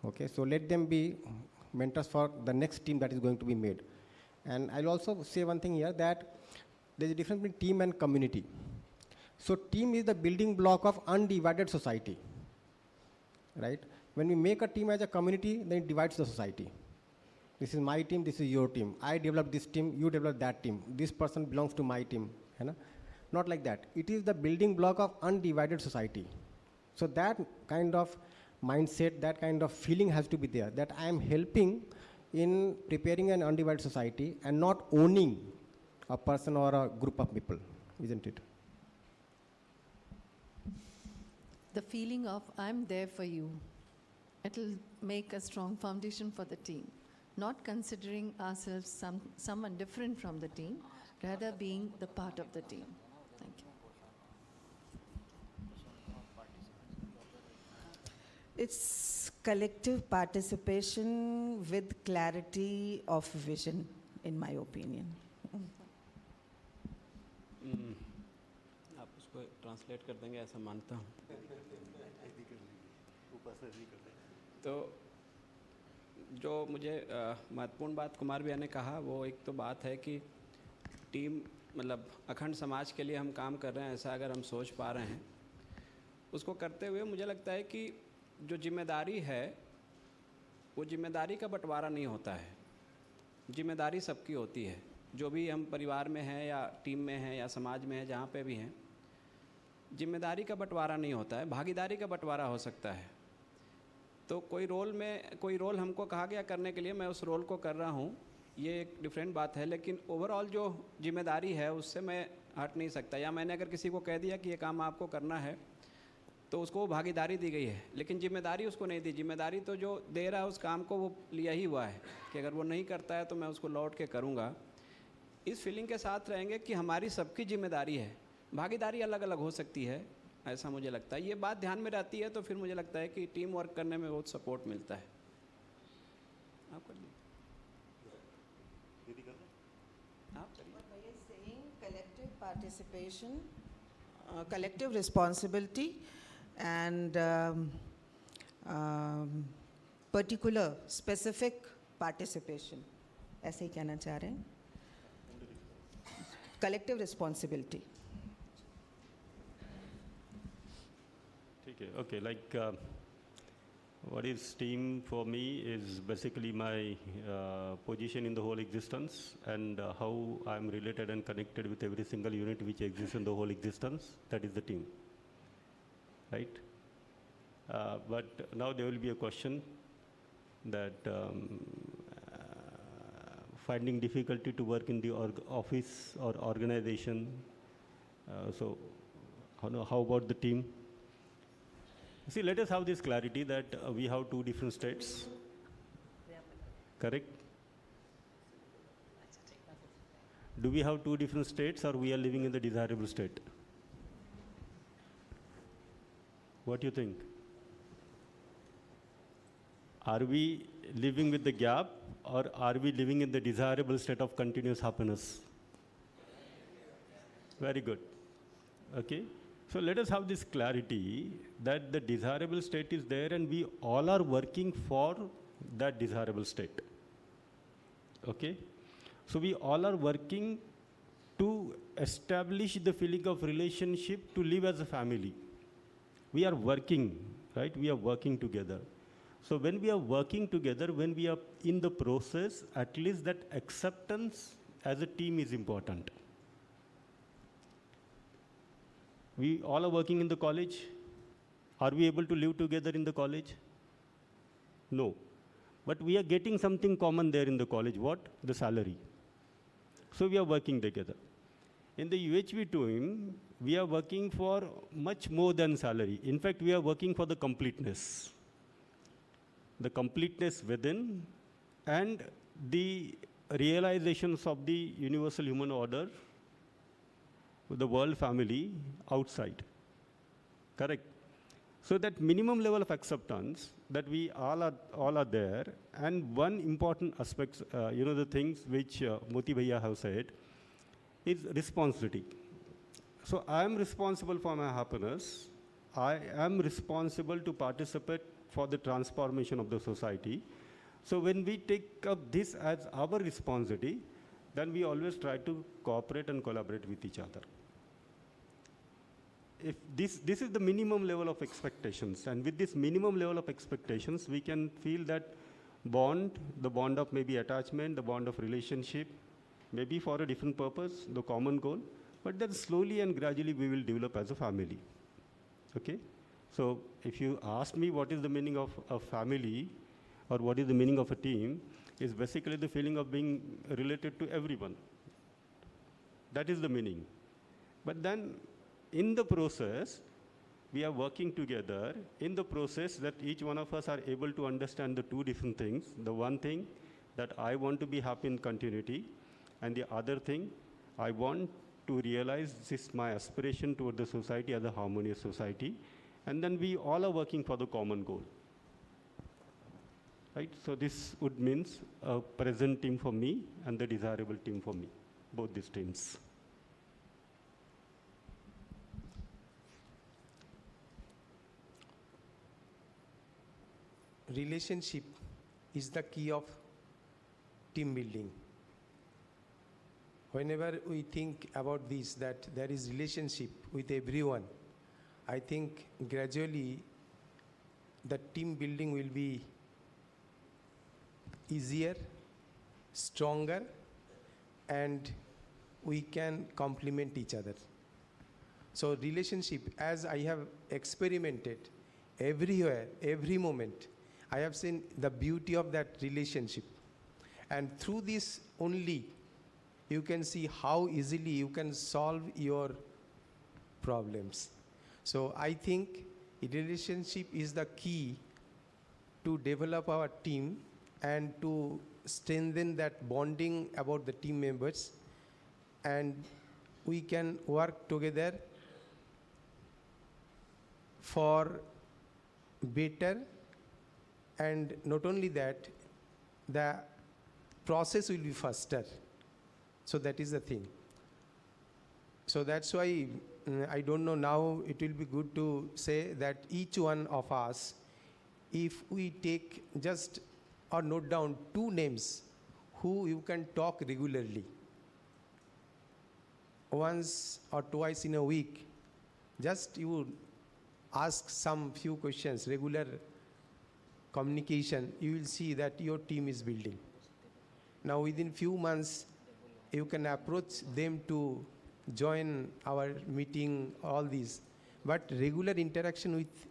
B: Okay, so let them be mentors for the next team that is going to be made. And I'll also say one thing here, that there's a difference between team and community. So team is the building block of undivided society, right? When we make a team as a community, then it divides the society. This is my team, this is your team. I develop this team, you develop that team. This person belongs to my team. You know? Not like that. It is the building block of undivided society. So that kind of mindset, that kind of feeling has to be there, that I am helping in preparing an undivided society and not owning a person or a group of people, isn't it?
H: The feeling of I'm there for you, it'll make a strong foundation for the team. Not considering ourselves someone different from the team, rather being the part of the team. Thank you.
C: It's collective participation with clarity of vision, in my opinion.
G: आप उसको translate कर देंगे ऐसा मानता हूँ. तो जो मुझे महत्वपूर्ण बात कुमार भैया ने कहा वो एक तो बात है कि टीम मतलब अखंड समाज के लिए हम काम कर रहे हैं, ऐसा अगर हम सोच पा रहे हैं, उसको करते हुए मुझे लगता है कि जो जिम्मेदारी है वो जिम्मेदारी का बंटवारा नहीं होता है. जिम्मेदारी सबकी होती है, जो भी हम परिवार में हैं या टीम में हैं या समाज में हैं, जहाँ पे भी हैं, जिम्मेदारी का बंटवारा नहीं होता है, भागीदारी का बंटवारा हो सकता है. तो कोई रोल हमको कहा गया करने के लिए, मैं उस रोल को कर रहा हूँ, ये एक डिफरेंट बात है. लेकिन ओवरऑल जो जिम्मेदारी है उससे मैं हट नहीं सकता. या मैंने अगर किसी को कह दिया कि ये काम आपको करना है तो उसको वो भागीदारी दी गई है, लेकिन जिम्मेदारी उसको नहीं दी. जिम्मेदारी तो जो दे रहा है उस काम को वो लिया ही हुआ है कि अगर वो नहीं करता है तो मैं उसको लौट के करूँगा. इस फीलिंग के साथ रहेंगे कि हमारी सबकी जिम्मेदारी है, भागीदारी अलग अलग हो सकती है, ऐसा मुझे लगता है. ये बात ध्यान में रहती है तो फिर मुझे लगता है कि टीम वर्क करने में बहुत सपोर्ट मिलता है. आप कर लीजिए. आप करिए.
C: What Bhaiya is saying, collective participation, collective responsibility, and particular, specific participation. ऐसे ही कहना चाह रहे हैं. Collective responsibility.
E: Okay, like what is team for me is basically my position in the whole existence and how I'm related and connected with every single unit which exists in the whole existence. That is the team, right? But now there will be a question that finding difficulty to work in the office or organization. So how about the team? See, let us have this clarity that we have two different states, correct? Do we have two different states or we are living in the desirable state? What do you think? Are we living with the gap or are we living in the desirable state of continuous happiness? Very good. Okay. So let us have this clarity that the desirable state is there and we all are working for that desirable state. Okay? So we all are working to establish the feeling of relationship to live as a family. We are working, right? We are working together. So when we are working together, when we are in the process, at least that acceptance as a team is important. We all are working in the college. Are we able to live together in the college? No. But we are getting something common there in the college. What? The salary. So we are working together. In the UHV team, we are working for much more than salary. In fact, we are working for the completeness. The completeness within and the realizations of the universal human order, the world family outside. Correct? So that minimum level of acceptance that we all are there, and one important aspect, the things which Moti Bhaiya have said, is responsibility. So I am responsible for my happiness. I am responsible to participate for the transformation of the society. So when we take up this as our responsibility, then we always try to cooperate and collaborate with each other. If this is the minimum level of expectations, and with this minimum level of expectations, we can feel that bond, the bond of maybe attachment, the bond of relationship, maybe for a different purpose, the common goal, but then slowly and gradually we will develop as a family. Okay? So if you ask me what is the meaning of a family or what is the meaning of a team, is basically the feeling of being related to everyone. That is the meaning. But then in the process, we are working together in the process that each one of us are able to understand the two different things. The one thing that I want to be happy in continuity, and the other thing, I want to realize this my aspiration toward the society as a harmonious society, and then we all are working for the common goal. Right? So this would means a present team for me and the desirable team for me, both these teams.
I: Relationship is the key of team building. Whenever we think about this, that there is relationship with everyone, I think gradually the team building will be easier, stronger, and we can complement each other. So relationship, as I have experimented everywhere, every moment, I have seen the beauty of that relationship. And through this only, you can see how easily you can solve your problems. So I think relationship is the key to develop our team and to strengthen that bonding about the team members, and we can work together for better. And not only that, the process will be faster. So that is the thing. So that's why I don't know, now it will be good to say that each one of us, if we take just or note down 2 names who you can talk regularly, once or twice in a week, just you ask some few questions, regular communication, you will see that your team is building. Now within few months, you can approach them to join our meeting, all these. But regular interaction with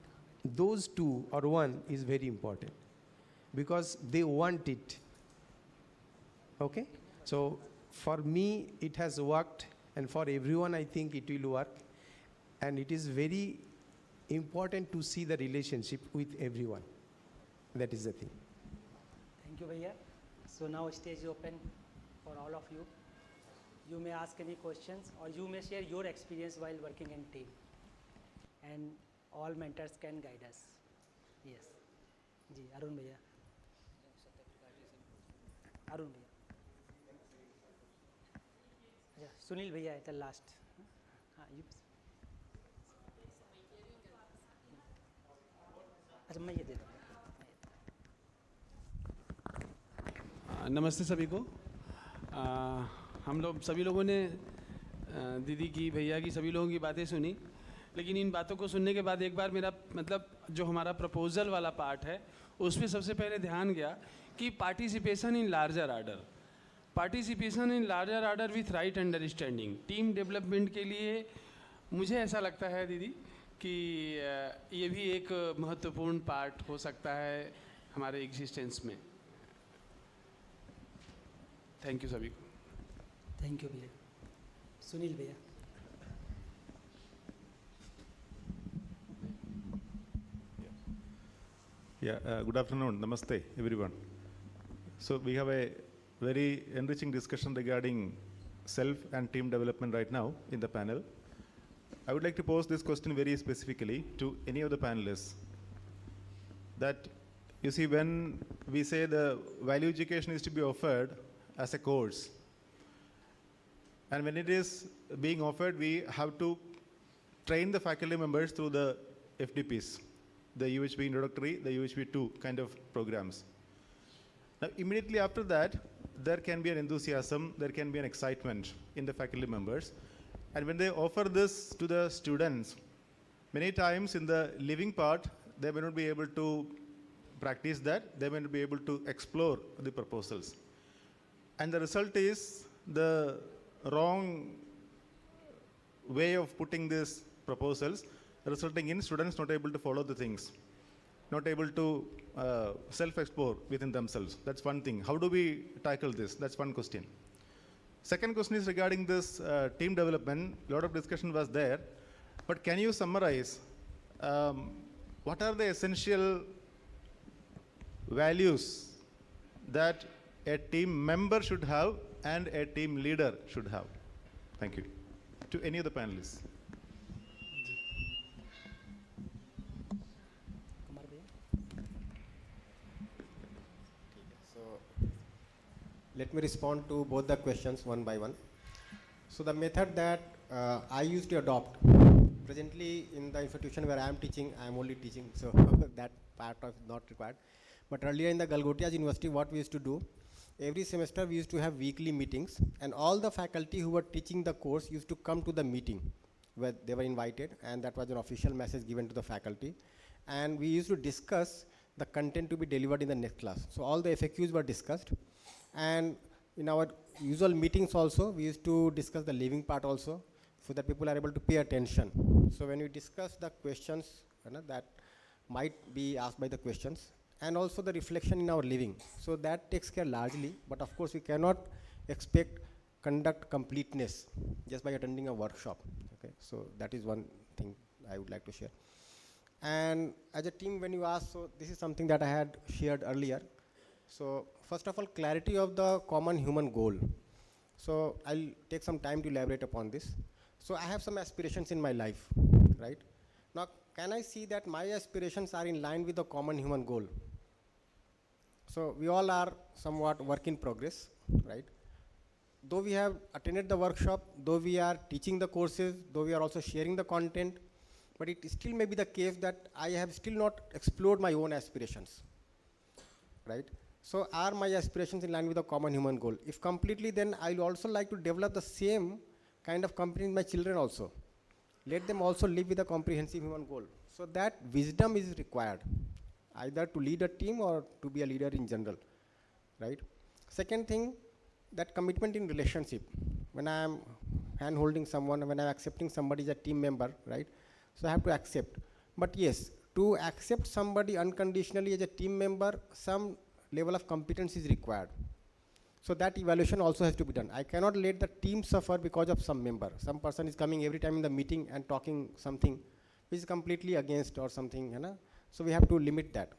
I: those 2 or 1 is very important, because they want it. Okay? So for me, it has worked, and for everyone, I think it will work. And it is very important to see the relationship with everyone. That is the thing.
A: Thank you, Bhaiya. So now stage is open for all of you. You may ask any questions, or you may share your experience while working in team. And all mentors can guide us. Yes. Ji, Arun Bhaiya. Arun Bhaiya. Yeah, Sunil Bhaiya at the last. You. अच्छा मैं ये दे दूँ.
G: नमस्ते सभी को। हम लोग सभी लोगों ने दीदी की, भैया की, सभी लोगों की बातें सुनी, लेकिन इन बातों को सुनने के बाद एक बार मेरा मतलब जो हमारा प्रपोजल वाला पार्ट है उस पर सबसे पहले ध्यान गया कि participation in larger order, participation in larger order with right understanding, team development के लिए मुझे ऐसा लगता है दीदी कि ये भी एक महत्वपूर्ण पार्ट हो सकता है हमारे एग्जिस्टेंस में। थैंक यू सभी को।
A: थैंक यू भैया। सुनील भैया।
J: Good afternoon. Namaste, everyone. So we have a very enriching discussion regarding self and team development right now in the panel. I would like to pose this question very specifically to any of the panelists. That you see, when we say the value education is to be offered as a course, and when it is being offered, we have to train the faculty members through the FDPs, the UHV introductory, the UHV 2 kind of programs. Now, immediately after that, there can be an enthusiasm, there can be an excitement in the faculty members. And when they offer this to the students, many times in the living part, they may not be able to practice that, they may not be able to explore the proposals. And the result is the wrong way of putting these proposals, resulting in students not able to follow the things, not able to self-explore within themselves. That's one thing. How do we tackle this? That's one question. Second question is regarding this team development. A lot of discussion was there, but can you summarize what are the essential values that a team member should have and a team leader should have? Thank you. To any of the panelists?
A: Kumar bhaiya?
B: So let me respond to both the questions one by one. So the method that I used to adopt, presently in the institution where I am teaching, I am only teaching, so that part of not required. But earlier in the Galgotias University, what we used to do, every semester we used to have weekly meetings, and all the faculty who were teaching the course used to come to the meeting where they were invited, and that was an official message given to the faculty. And we used to discuss the content to be delivered in the next class. So all the FAQs were discussed, and in our usual meetings also, we used to discuss the living part also, so that people are able to pay attention. So when we discuss the questions that might be asked by the questions, and also the reflection in our living, so that takes care largely, but of course we cannot expect conduct completeness just by attending a workshop. Okay, so that is one thing I would like to share. And as a team, when you ask, so this is something that I had shared earlier. So first of all, clarity of the common human goal. So I'll take some time to elaborate upon this. So I have some aspirations in my life, right? Now, can I see that my aspirations are in line with the common human goal? So we all are somewhat work in progress, right? Though we have attended the workshop, though we are teaching the courses, though we are also sharing the content, but it still may be the case that I have still not explored my own aspirations, right? So are my aspirations in line with the common human goal? If completely, then I will also like to develop the same kind of company in my children also. Let them also live with a comprehensive human goal. So that wisdom is required, either to lead a team or to be a leader in general, right? Second thing, that commitment in relationship. When I am hand-holding someone, when I am accepting somebody as a team member, right? So I have to accept. But yes, to accept somebody unconditionally as a team member, some level of competence is required. So that evaluation also has to be done. I cannot let the team suffer because of some member. Some person is coming every time in the meeting and talking something which is completely against or something, you know? So we have to limit that.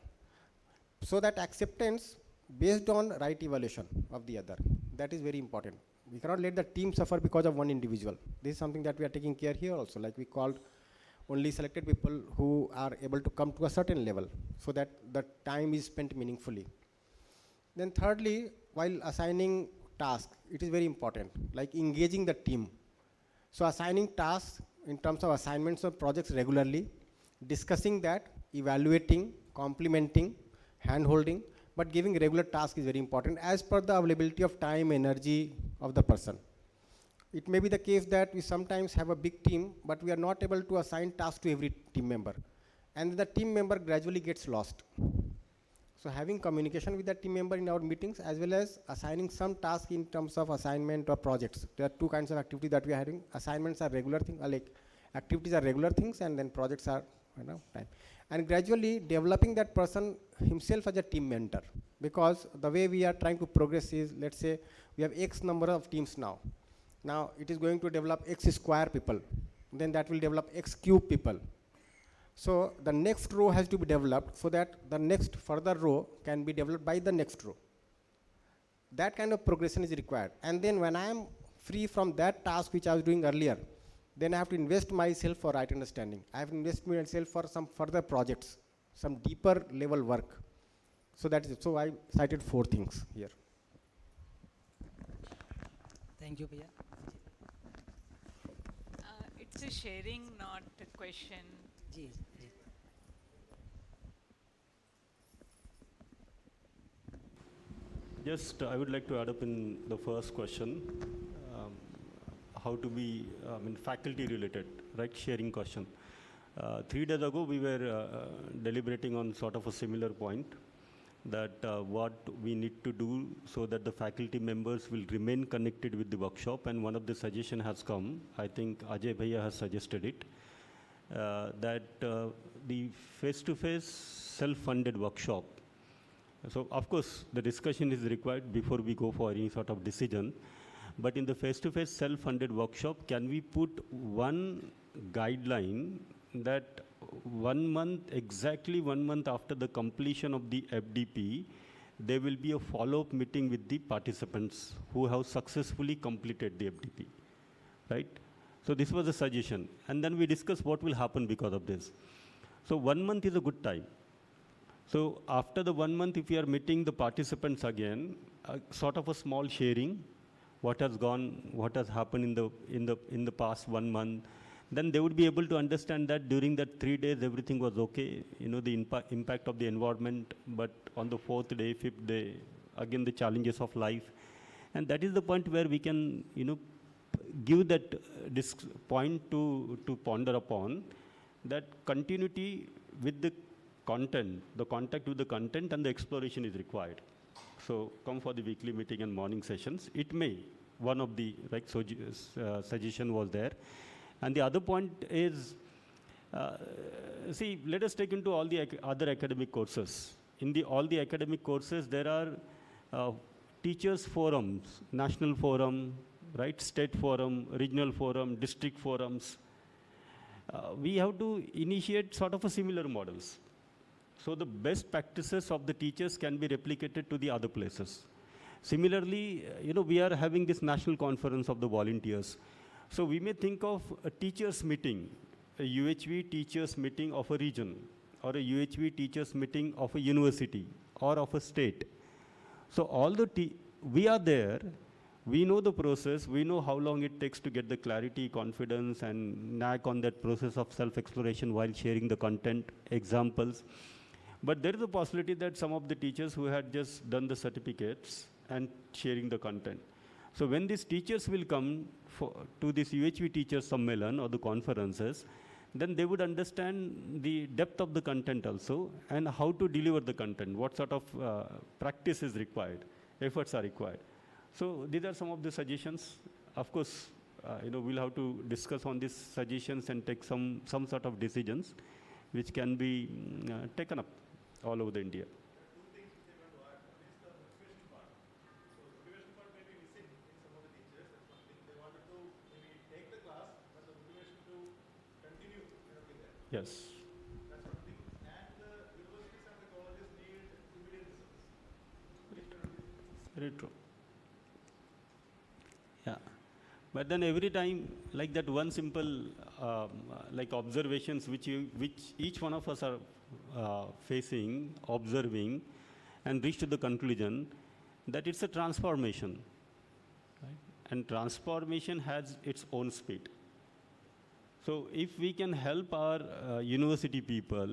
B: So that acceptance based on right evaluation of the other, that is very important. We cannot let the team suffer because of one individual. This is something that we are taking care here also, like we called only selected people who are able to come to a certain level so that the time is spent meaningfully. Then thirdly, while assigning tasks, it is very important, like engaging the team. So assigning tasks in terms of assignments of projects regularly, discussing that, evaluating, complementing, hand-holding, but giving regular tasks is very important as per the availability of time, energy of the person. It may be the case that we sometimes have a big team, but we are not able to assign tasks to every team member. And the team member gradually gets lost. So having communication with the team member in our meetings, as well as assigning some task in terms of assignment or projects. There are two kinds of activity that we are having. Assignments are regular things, like activities are regular things, and then projects are, time. And gradually developing that person himself as a team mentor. Because the way we are trying to progress is, let's say, we have X number of teams now. Now it is going to develop X square people. Then that will develop X cube people. So the next row has to be developed so that the next further row can be developed by the next row. That kind of progression is required. And then when I am free from that task which I was doing earlier, then I have to invest myself for right understanding. I have to invest myself for some further projects, some deeper level work. So that is it. So I cited 4 things here.
A: Thank you, Priya.
K: It's a sharing, not a question.
A: Ji, ji.
E: Just, I would like to add up in the first question, how to be, faculty related, right, sharing question. 3 days ago, we were deliberating on sort of a similar point, that what we need to do so that the faculty members will remain connected with the workshop, and one of the suggestion has come, I think Ajay Bhaiya has suggested it, that the face-to-face self-funded workshop. So of course, the discussion is required before we go for any sort of decision, but in the face-to-face self-funded workshop, can we put one guideline that 1 month, exactly 1 month after the completion of the FDP, there will be a follow-up meeting with the participants who have successfully completed the FDP. right? So this was a suggestion. And then we discussed what will happen because of this. So 1 month is a good time. So after the 1 month, if we are meeting the participants again, sort of a small sharing, what has gone, what has happened in the past 1 month, then they would be able to understand that during that 3 days everything was okay, the impact of the environment, but on the 4th day, 5th day, again the challenges of life. And that is the point where we can, give that point to ponder upon, that continuity with the content, the contact with the content and the exploration is required. So come for the weekly meeting and morning sessions. It may, one of the suggestion was there. And the other point is, see, let us take into all the other academic courses. In all the academic courses, there are teachers' forums, national forum, right, state forum, regional forum, district forums. We have to initiate sort of a similar models. So the best practices of the teachers can be replicated to the other places. Similarly, we are having this national conference of the volunteers. So we may think of a teachers meeting, a UHV teachers meeting of a region, or a UHV teachers meeting of a university or of a state. So all we are there, we know the process, we know how long it takes to get the clarity, confidence, and knack on that process of self-exploration while sharing the content, examples. But there is a possibility that some of the teachers who had just done the certificates and sharing the content. So when these teachers will come to this UHV Teachers Sammelan or the conferences, then they would understand the depth of the content also and how to deliver the content, what sort of practice is required, efforts are required. So these are some of the suggestions. Of course, we'll have to discuss on these suggestions and take some sort of decisions which can be taken up all over the India. Yes. That's one thing. And the universities and the colleges need immediate results. Very true. Yeah. But then every time, like that one simple, like observations which each one of us are facing, observing, and reach to the conclusion that it's a transformation. Right? And transformation has its own speed. So if we can help our university people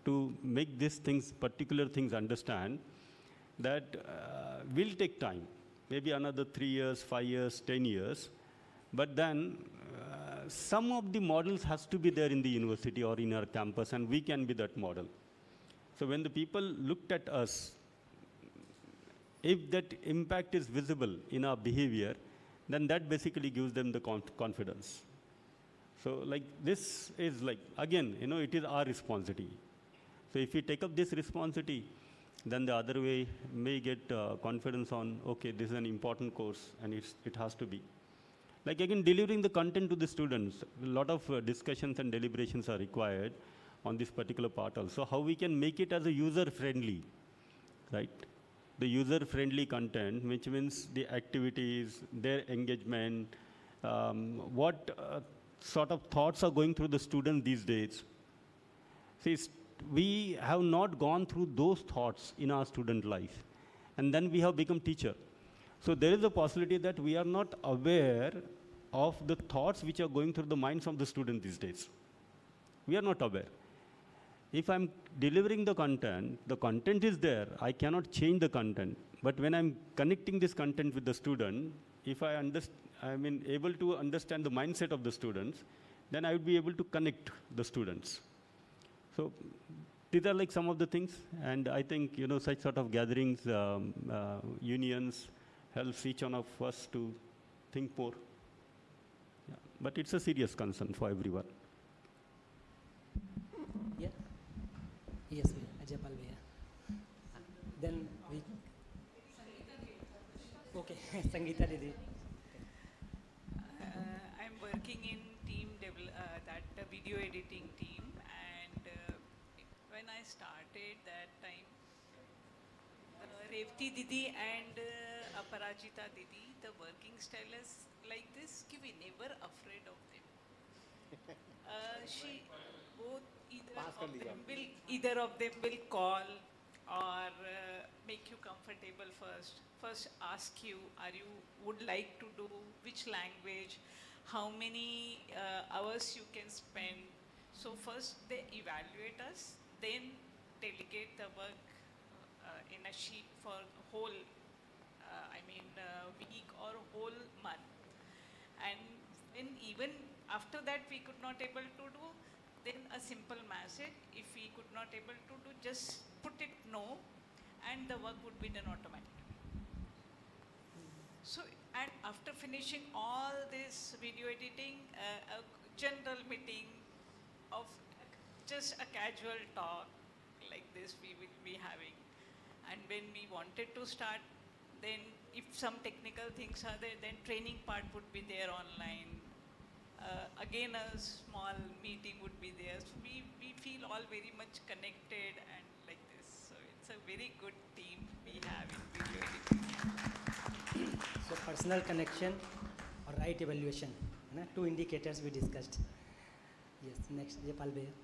E: to make these things, particular things understand, that will take time, maybe another 3 years, 5 years, 10 years, but then some of the models has to be there in the university or in our campus, and we can be that model. So when the people looked at us, if that impact is visible in our behavior, then that basically gives them the confidence. So like this is like, again, it is our responsibility. So if we take up this responsibility, then the other way may get confidence on, okay, this is an important course and it has to be. Like again, delivering the content to the students, a lot of discussions and deliberations are required on this particular part also. How we can make it as a user-friendly, right? The user-friendly content, which means the activities, their engagement, what sort of thoughts are going through the student these days. See, we have not gone through those thoughts in our student life. And then we have become teacher. So there is a possibility that we are not aware of the thoughts which are going through the minds of the student these days. We are not aware. If I'm delivering the content is there, I cannot change the content. But when I'm connecting this content with the student, if I'm able to understand the mindset of the students, then I would be able to connect the students. So these are like some of the things, and I think such sort of gatherings, unions, helps each one of us to think more. Yeah. But it's a serious concern for everyone.
A: Yeah. Yes, Ajaypal Bhaiya. Then we. Okay, Sangeeta Didi.
K: I'm working in that video editing team, and when I started that time, Revati Didi and Aparajita Didi, the working style is like this, ki we never afraid of them. She, both either of them will call or make you comfortable first. First ask you, would like to do which language, how many hours you can spend. So first they evaluate us, then delegate the work in a sheet for whole, week or whole month. And when even after that we could not able to do, then a simple message, if we could not able to do, just put it no, and the work would be done automatically. So, and after finishing all this video editing, a general meeting of just a casual talk like this we will be having. And when we wanted to start, then if some technical things are there, then training part would be there online. Again, a small meeting would be there. So we feel all very much connected and like this. So it's a very good team we have in video editing.
A: So personal connection or right evaluation, है ना? 2 indicators we discussed. Yes, next, Jaypal Bhaiya.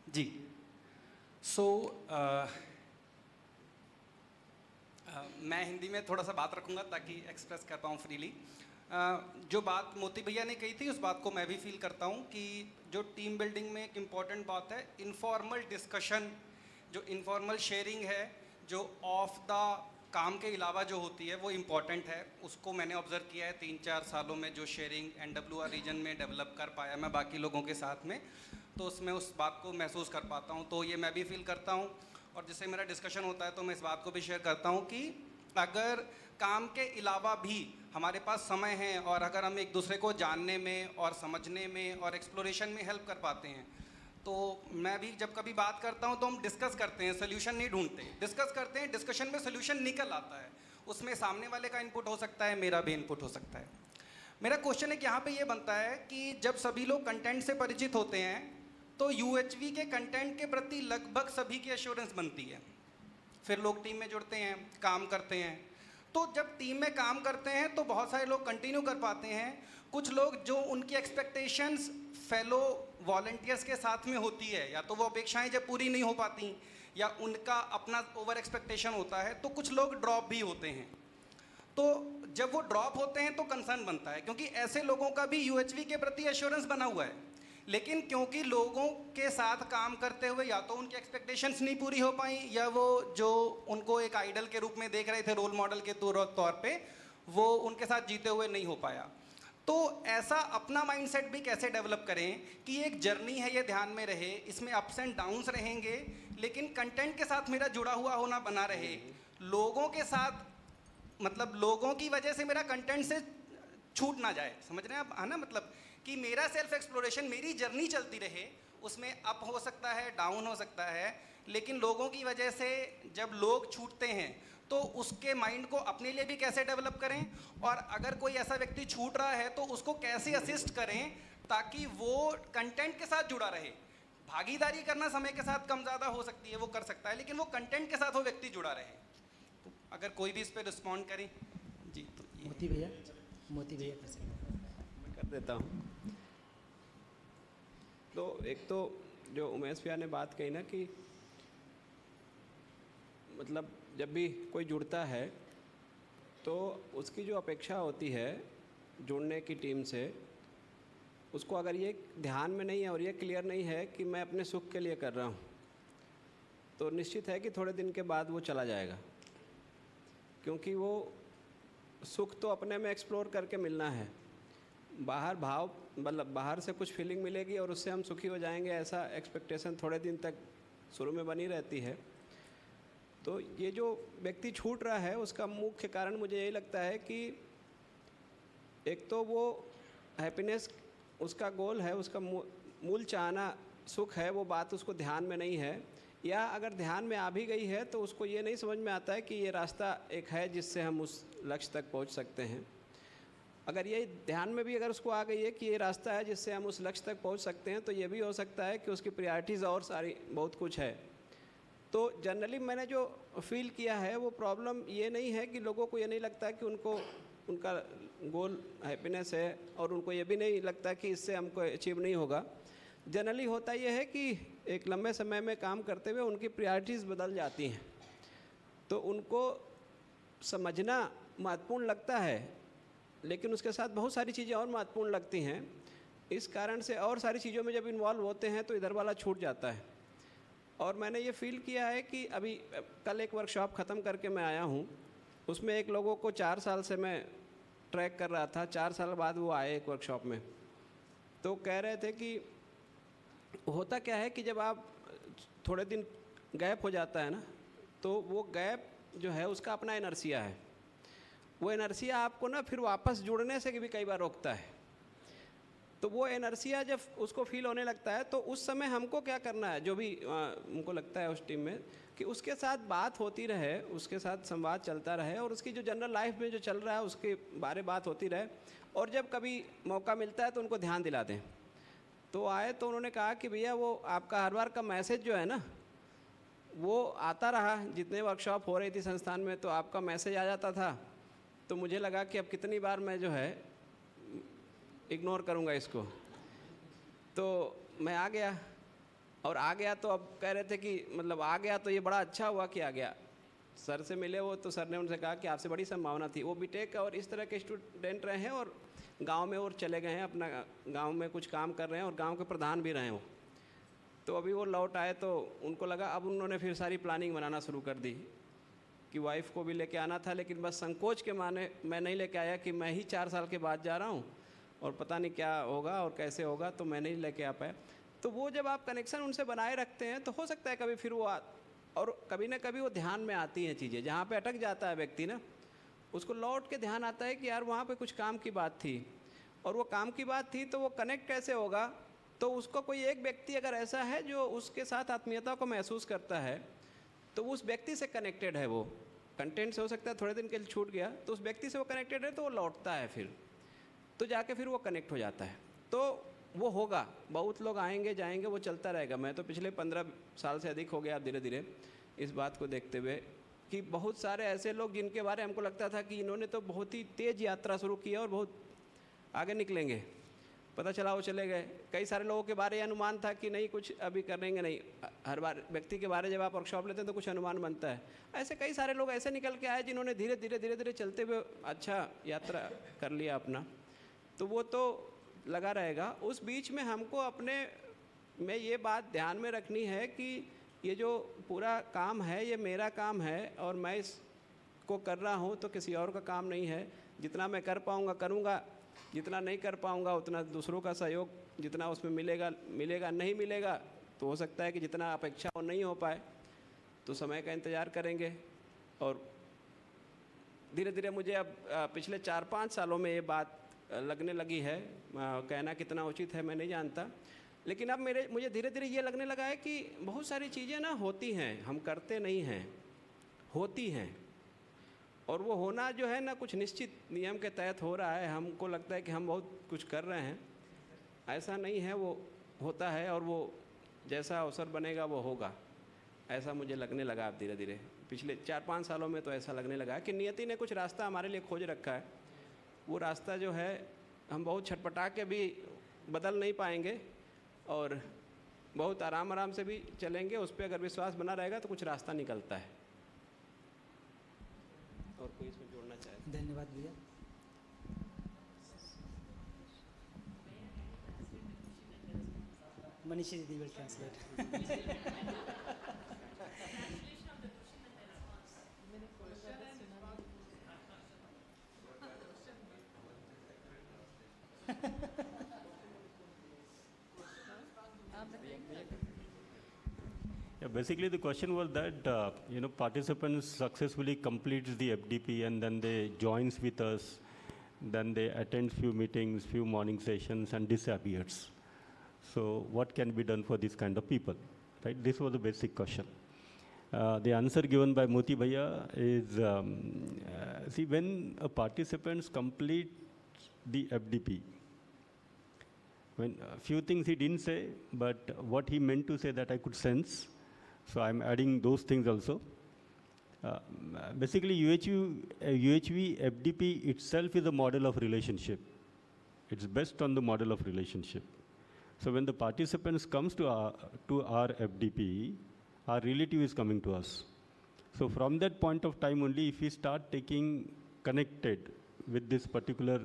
L: जी, सो मैं हिंदी में थोड़ा सा बात रखूँगा ताकि express कर पाऊँ फ्रीली। जो बात मोती भैया ने कही थी उस बात को मैं भी फील करता हूँ कि जो टीम बिल्डिंग में एक इम्पॉर्टेंट बात है इनफॉर्मल डिस्कशन, जो इनफॉर्मल शेयरिंग है, जो ऑफ द काम के अलावा जो होती है वो इम्पॉर्टेंट है। उसको मैंने ऑब्ज़र्व किया है 3-4 सालों में, जो शेयरिंग NWR रीजन में डेवलप कर पाया मैं बाकी लोगों के साथ में, तो उसमें उस बात को महसूस कर पाता हूँ। तो ये मैं भी फील करता हूँ और जिससे मेरा डिस्कशन होता है तो मैं इस बात को भी शेयर करता हूँ कि अगर काम के अलावा भी हमारे पास समय है और अगर हम एक दूसरे को जानने में और समझने में और एक्सप्लोरेशन में हेल्प कर पाते हैं, तो मैं भी जब कभी बात करता हूँ तो हम डिस्कस करते हैं, सोल्यूशन नहीं ढूंढते, डिस्कस करते हैं, डिस्कशन में सोल्यूशन निकल आता है। उसमें सामने वाले का इनपुट हो सकता है, मेरा भी इनपुट हो सकता है। मेरा क्वेश्चन एक यहाँ पे ये बनता है कि जब सभी लोग कंटेंट से परिचित होते हैं तो UHV के कंटेंट के प्रति लगभग सभी की एश्योरेंस बनती है। फिर लोग टीम में जुड़ते हैं, काम करते हैं। तो जब टीम में काम करते हैं तो बहुत सारे लोग कंटिन्यू कर पाते हैं। कुछ लोग जो उनकी एक्सपेक्टेशंस फेलो वॉलंटियर्स के साथ में होती है, या तो वो अपेक्षाएं जब पूरी नहीं हो पाती या उनका अपना ओवर एक्सपेक्टेशन होता है, तो कुछ लोग ड्रॉप भी होते हैं। तो जब वो ड्रॉप होते हैं तो कंसर्न बनता है, क्योंकि ऐसे लोगों का भी UHV के प्रति एश्योरेंस बना हुआ है, लेकिन क्योंकि लोगों के साथ काम करते हुए या तो उनकी एक्सपेक्टेशंस नहीं पूरी हो पाई, या वो जो उनको एक आइडल के रूप में देख रहे थे, रोल मॉडल के तौर पे, वो उनके साथ जीते हुए नहीं हो पाया। तो ऐसा अपना माइंडसेट भी कैसे डेवलप करें कि एक जर्नी है, ये ध्यान में रहे, इसमें अप्स एंड डाउन्स रहेंगे, लेकिन कंटेंट के साथ मेरा जुड़ा हुआ होना बना रहे। लोगों के साथ, मतलब लोगों की वजह से मेरा कंटेंट से छूट ना जाए, समझ रहे हैं आप, है ना? मतलब कि मेरा सेल्फ एक्सप्लोरेशन, मेरी जर्नी चलती रहे, उसमें अप हो सकता है, डाउन हो सकता है, लेकिन लोगों की वजह से जब लोग छूटते हैं तो उसके माइंड को अपने लिए भी कैसे डेवलप करें, और अगर कोई ऐसा व्यक्ति छूट रहा है तो उसको कैसे असिस्ट करें ताकि वो कंटेंट के साथ जुड़ा रहे। भागीदारी करना समय के साथ कम ज़्यादा हो सकती है, वो कर सकता है, लेकिन वो कंटेंट के साथ वो व्यक्ति जुड़ा रहे। तो अगर कोई भी इस पर रिस्पॉन्ड करे जी। तो
A: मोती भैया कर सकते हैं।
G: मैं कर देता हूँ। तो एक तो जो उमेश भैया ने बात कही ना कि मतलब जब भी कोई जुड़ता है तो उसकी जो अपेक्षा होती है जुड़ने की टीम से, उसको अगर ये ध्यान में नहीं है और ये क्लियर नहीं है कि मैं अपने सुख के लिए कर रहा हूँ, तो निश्चित है कि थोड़े दिन के बाद वो चला जाएगा, क्योंकि वो सुख तो अपने में एक्सप्लोर करके मिलना है। बाहर भाव, मतलब बाहर से कुछ फीलिंग मिलेगी और उससे हम सुखी हो जाएंगे, ऐसा एक्सपेक्टेशन थोड़े दिन तक शुरू में बनी रहती है। तो ये जो व्यक्ति छूट रहा है उसका मुख्य कारण मुझे यही लगता है कि एक तो वो हैप्पीनेस उसका गोल है, उसका मूल चाहना सुख है, वो बात उसको ध्यान में नहीं है, या अगर ध्यान में आ भी गई है तो उसको ये नहीं समझ में आता है कि ये रास्ता एक है जिससे हम उस लक्ष्य तक पहुंच सकते हैं। अगर ये ध्यान में भी अगर उसको आ गई है कि ये रास्ता है जिससे हम उस लक्ष्य तक पहुंच सकते हैं, तो ये भी हो सकता है कि उसकी प्रायोरिटीज़ और सारी बहुत कुछ है। तो जनरली मैंने जो फील किया है वो प्रॉब्लम ये नहीं है कि लोगों को ये नहीं लगता कि उनको उनका गोल हैप्पीनेस है, और उनको ये भी नहीं लगता कि इससे हमको अचीव नहीं होगा। जनरली होता ये है कि एक लंबे समय में काम करते हुए उनकी प्रायोरिटीज़ बदल जाती हैं, तो उनको समझना महत्वपूर्ण लगता है, लेकिन उसके साथ बहुत सारी चीज़ें और महत्वपूर्ण लगती हैं। इस कारण से और सारी चीज़ों में जब इन्वॉल्व होते हैं तो इधर वाला छूट जाता है। और मैंने ये फील किया है कि अभी कल एक वर्कशॉप ख़त्म करके मैं आया हूँ, उसमें एक लोगों को 4 साल से मैं ट्रैक कर रहा था, 4 साल बाद वो आए एक वर्कशॉप में, तो कह रहे थे कि होता क्या है कि जब आप थोड़े दिन गैप हो जाता है ना, तो वो गैप जो है उसका अपना इनर्सिया है। वो इनर्सिया आपको ना फिर वापस जुड़ने से भी कई बार रोकता है। तो वो एनर्सिया जब उसको फील होने लगता है, तो उस समय हमको क्या करना है, जो भी हमको लगता है उस टीम में, कि उसके साथ बात होती रहे, उसके साथ संवाद चलता रहे, और उसकी जो जनरल लाइफ में जो चल रहा है उसके बारे बात होती रहे, और जब कभी मौका मिलता है तो उनको ध्यान दिला दें। तो आए तो उन्होंने कहा कि भैया वो आपका हर बार का मैसेज जो है ना, वो आता रहा, जितने वर्कशॉप हो रही थी संस्थान में तो आपका मैसेज आ जाता था, तो मुझे लगा कि अब कितनी बार मैं जो है इग्नोर करूँगा इसको। तो मैं आ गया, और आ गया तो अब कह रहे थे कि मतलब आ गया तो ये बड़ा अच्छा हुआ कि आ गया। सर से मिले वो, तो सर ने उनसे कहा कि आपसे बड़ी संभावना थी। वो बीटेक और इस तरह के स्टूडेंट रहे हैं, और गांव में और चले गए हैं, अपना गांव में कुछ काम कर रहे हैं, और गांव के प्रधान भी रहे वो। तो अभी वो लौट आए तो उनको लगा, अब उन्होंने फिर सारी प्लानिंग बनाना शुरू कर दी कि वाइफ को भी लेके आना था, लेकिन बस संकोच के माने मैं नहीं लेके आया कि मैं ही 4 साल के बाद जा रहा हूँ और पता नहीं क्या होगा और कैसे होगा, तो मैं नहीं लेके आ पाया। तो वो जब आप कनेक्शन उनसे बनाए रखते हैं तो हो सकता है कभी फिर वो और कभी ना कभी वो ध्यान में आती हैं चीज़ें, जहाँ पे अटक जाता है व्यक्ति ना, उसको लौट के ध्यान आता है कि यार वहाँ पे कुछ काम की बात थी, और वो काम की बात थी तो वो कनेक्ट कैसे होगा। तो उसको कोई एक व्यक्ति अगर ऐसा है जो उसके साथ आत्मीयता को महसूस करता है, तो उस व्यक्ति से कनेक्टेड है, वो कंटेंट से हो सकता है थोड़े दिन के लिए छूट गया, तो उस व्यक्ति से वो कनेक्टेड है, तो वो लौटता है फिर, तो जाके फिर वो कनेक्ट हो जाता है। तो वो होगा, बहुत लोग आएंगे जाएंगे, वो चलता रहेगा। मैं तो पिछले 15 साल से अधिक हो गया धीरे धीरे इस बात को देखते हुए कि बहुत सारे ऐसे लोग जिनके बारे में हमको लगता था कि इन्होंने तो बहुत ही तेज़ यात्रा शुरू की है और बहुत आगे निकलेंगे, पता चला वो चले गए। कई सारे लोगों के बारे अनुमान था कि नहीं कुछ अभी करेंगे नहीं। हर बार व्यक्ति के बारे जब आप वर्कशॉप लेते हैं तो कुछ अनुमान बनता है। ऐसे कई सारे लोग ऐसे निकल के आए जिन्होंने धीरे धीरे चलते हुए अच्छा यात्रा कर लिया अपना, तो वो तो लगा रहेगा। उस बीच में हमको अपने में ये बात ध्यान में रखनी है कि ये जो पूरा काम है ये मेरा काम है, और मैं इसको कर रहा हूँ तो किसी और का काम नहीं है। जितना मैं कर पाऊँगा करूँगा, जितना नहीं कर पाऊँगा उतना दूसरों का सहयोग जितना उसमें मिलेगा मिलेगा, नहीं मिलेगा तो हो सकता है कि जितना अपेक्षा हो नहीं हो पाए, तो समय का इंतज़ार करेंगे। और धीरे धीरे मुझे अब पिछले 4-5 सालों में ये बात लगने लगी है, कहना कितना उचित है मैं नहीं जानता, लेकिन अब मुझे धीरे धीरे ये लगने लगा है कि बहुत सारी चीज़ें ना होती हैं, हम करते नहीं हैं, होती हैं। और वो होना जो है ना कुछ निश्चित नियम के तहत हो रहा है। हमको लगता है कि हम बहुत कुछ कर रहे हैं, ऐसा नहीं है, वो होता है और वो जैसा अवसर बनेगा वो होगा, ऐसा मुझे लगने लगा अब धीरे धीरे। पिछले 4-5 सालों में तो ऐसा लगने लगा कि नियति ने कुछ रास्ता हमारे लिए खोज रखा है। वो रास्ता जो है हम बहुत छटपटा के भी बदल नहीं पाएंगे, और बहुत आराम आराम से भी चलेंगे। उस पर अगर विश्वास बना रहेगा तो कुछ रास्ता निकलता है। और कोई इसमें जोड़ना चाहे?
A: धन्यवाद भैया। मनीषी दीदी will translate.
E: Yeah, basically the question was that participants successfully completes the FDP and then they joins with us, then they attend few meetings, few morning sessions and disappears. So what can be done for this kind of people, right? This was the basic question. The answer given by Moti Bhaiya is, see, when a participants complete the FDP. When a few things he didn't say, but what he meant to say that I could sense. So I'm adding those things also. Basically, UHV FDP itself is a model of relationship. It's based on the model of relationship. So when the participants comes to our FDP, our relative is coming to us. So from that point of time only, if we start taking connected with this particular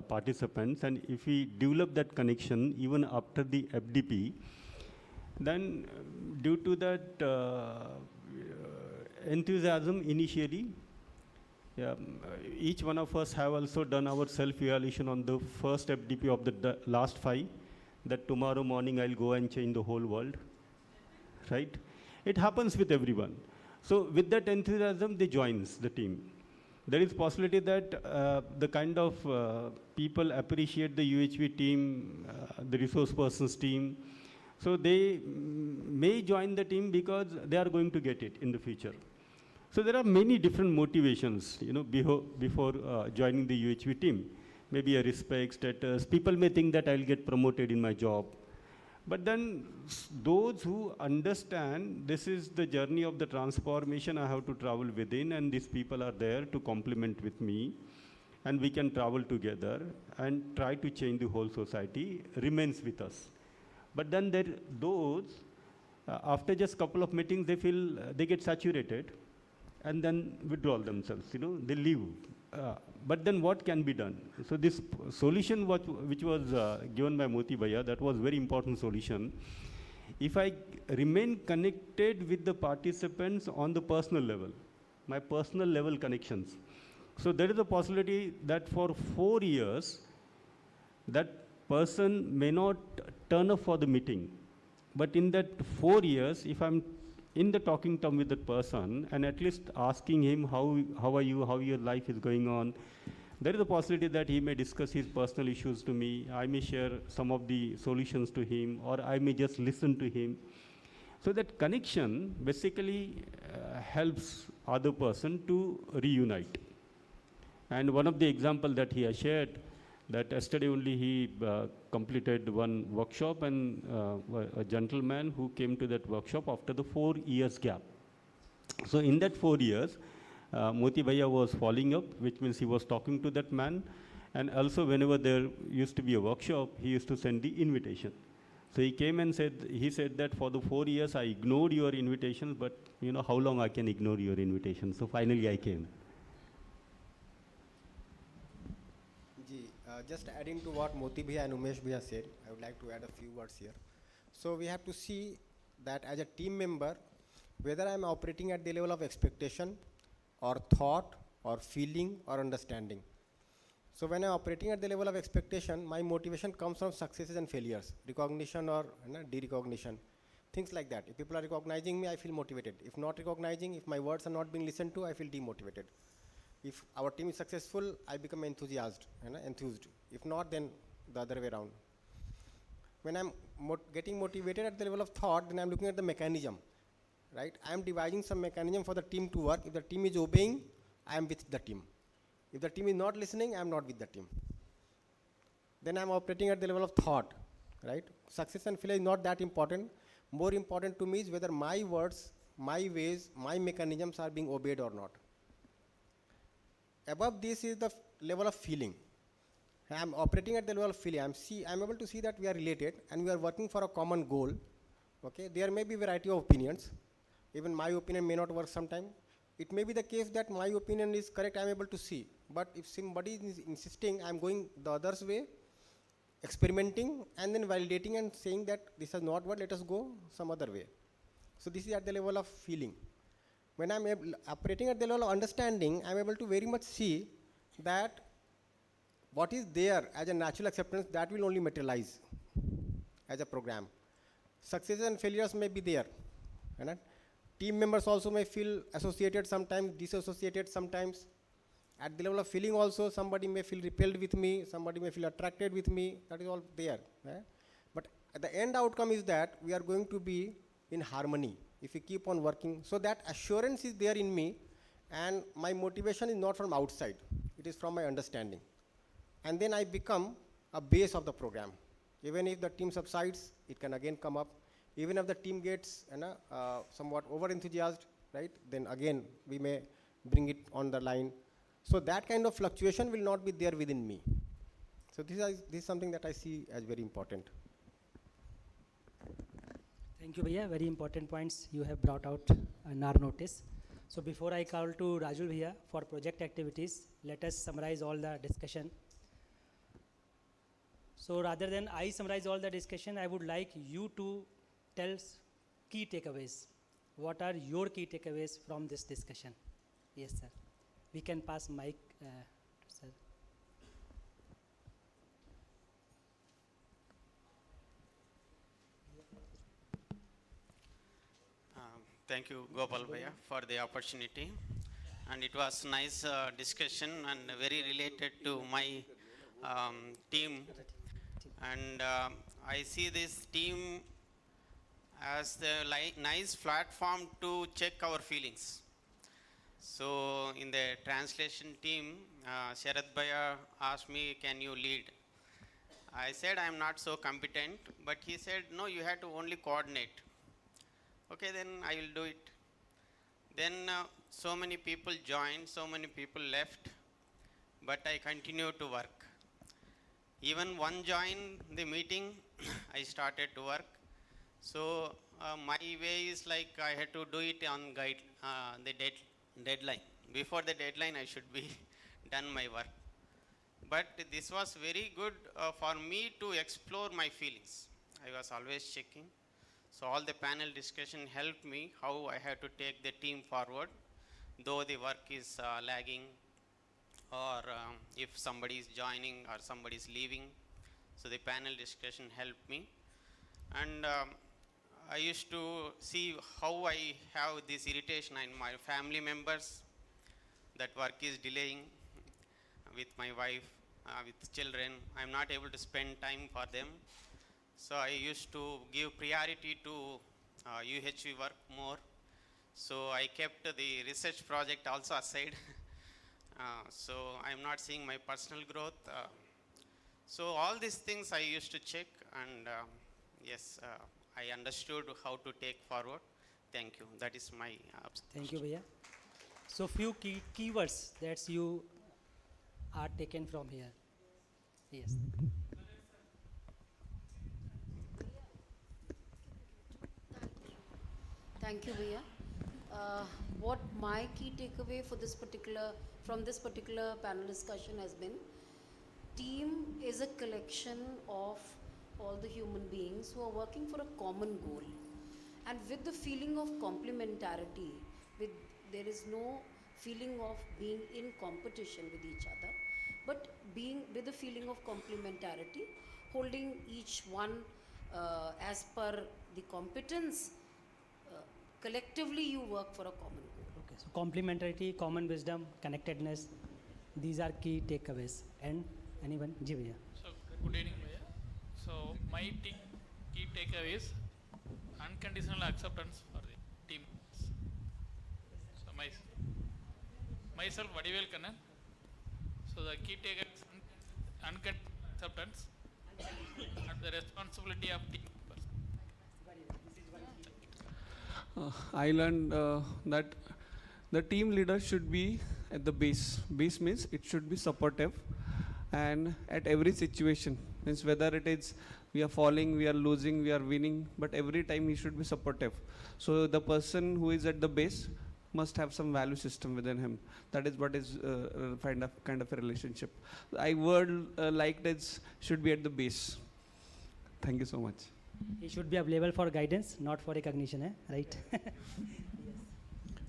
E: participants, and if we develop that connection even after the FDP, then due to that enthusiasm initially, each one of us have also done our self-evaluation on the first FDP of the last 5, that tomorrow morning I'll go and change the whole world, right? It happens with everyone. So with that enthusiasm, they joins the team. There is possibility that the kind of people appreciate the UHV team, the resource persons team. So they may join the team because they are going to get it in the future. So there are many different motivations, before joining the UHV team. Maybe a respect, status. People may think that I'll get promoted in my job. But then those who understand this is the journey of the transformation I have to travel within, and these people are there to complement with me, and we can travel together and try to change the whole society, remains with us. But then those, after just couple of meetings, they feel they get saturated and then withdraw themselves, they leave. But then what can be done? So this solution which was given by Moti Bhaiya, that was very important solution. If I remain connected with the participants on the personal level, my personal level connections, so there is a possibility that for 4 years, that person may not turn up for the meeting. But in that 4 years, if I'm in the talking term with that person and at least asking him how are you, how your life is going on, there is a possibility that he may discuss his personal issues to me. I may share some of the solutions to him, or I may just listen to him. So that connection basically helps other person to reunite. And one of the example that he has shared, that yesterday only he completed one workshop, and a gentleman who came to that workshop after the 4 years gap. So in that 4 years, Moti Bhaiya was following up, which means he was talking to that man, and also whenever there used to be a workshop, he used to send the invitation. So he came and he said that for the 4 years I ignored your invitations, but how long I can ignore your invitations? So finally I came.
B: Just adding to what Moti Bhaiya and Umesh Bhaiya said, I would like to add a few words here. So we have to see that as a team member, whether I am operating at the level of expectation or thought or feeling or understanding. So when I am operating at the level of expectation, my motivation comes from successes and failures, recognition or de-recognition, things like that. If people are recognizing me, I feel motivated. If not recognizing, if my words are not being listened to, I feel demotivated. If our team is successful, I become enthused. If not, then the other way around. When I'm getting motivated at the level of thought, then I'm looking at the mechanism, right? I'm devising some mechanism for the team to work. If the team is obeying, I am with the team. If the team is not listening, I am not with the team. Then I'm operating at the level of thought, right? Success and failure is not that important. More important to me is whether my words, my ways, my mechanisms are being obeyed or not. Above this is the level of feeling. I am operating at the level of feeling. I am able to see that we are related and we are working for a common goal. Okay, there may be variety of opinions. Even my opinion may not work sometime. It may be the case that my opinion is correct, I am able to see. But if somebody is insisting, I am going the other's way, experimenting and then validating and saying that this is not what, let us go some other way. So this is at the level of feeling. When I am operating at the level of understanding, I am able to very much see that what is there as a natural acceptance, that will only materialize as a program. Successes and failures may be there. Right? Team members also may feel associated sometimes, disassociated sometimes. At the level of feeling also, somebody may feel repelled with me, somebody may feel attracted with me, that is all there. Right? But at the end outcome is that we are going to be in harmony if we keep on working. So that assurance is there in me, and my motivation is not from outside, it is from my understanding. and then I become a base of the program. Even if the team subsides, it can again come up. Even if the team gets somewhat over enthusiastic, right, then again we may bring it on the line. So that kind of fluctuation will not be there within me. So this is something that I see as very important.
A: Thank you, Bhaiya. Very important points you have brought out in our notice. So before I call to Raju Bhaiya for project activities, let us summarize all the discussion. So rather than I summarize all the discussion, I would like you to tell key takeaways. What are your key takeaways from this discussion? Yes, sir. We can pass mic, sir.
M: Thank you, Gopal Bhaiya, for the opportunity. And it was nice discussion and very related to my team. And I see this team as the nice platform to check our feelings. So in the translation team, Sharad Bhaiya asked me, can you lead? I said, I'm not so competent, but he said, no, you have to only coordinate. Okay, then I will do it. Then so many people joined, so many people left, but I continue to work. Even one joined the meeting, I started to work. So my way is like I had to do it on the deadline. Before the deadline, I should be done my work. But this was very good for me to explore my feelings. I was always checking. So all the panel discussion helped me how I have to take the team forward, though the work is lagging, or if somebody is joining or somebody is leaving. So the panel discussion helped me. And I used to see how I have this irritation in my family members, that work is delaying with my wife, with children. I'm not able to spend time for them. So I used to give priority to UHV work more. So I kept the research project also aside. So I'm not seeing my personal growth. So all these things I used to check, and yes, I understood how to take forward. Thank you. That is my
A: Thank you, Bhaiya. So few keywords that you are taken from here. Yes.
N: Thank you, Bhaiya. What my key takeaway for from this particular panel discussion has been, team is a collection of all the human beings who are working for a common goal. And with the feeling of complementarity, there is no feeling of being in competition with each other, but being with the feeling of complementarity, holding each one as per the competence. Collectively you work for a common goal.
A: Okay, so complementarity, common wisdom, connectedness, these are key takeaways. And anyone? Ji Bhaiya.
O: So good evening, Bhaiya. So my key takeaway is unconditional acceptance for the team. So myself Vadivel Kannan. So the key takeaway is unconditional acceptance and the responsibility of team.
G: I learned that the team leader should be at the base. Base means it should be supportive, and at every situation, means whether it is we are falling, we are losing, we are winning, but every time he should be supportive. So the person who is at the base must have some value system within him. That is what is kind of a relationship. I word like that should be at the base. Thank you so much.
A: He should be available for guidance, not for recognition, right? Yes.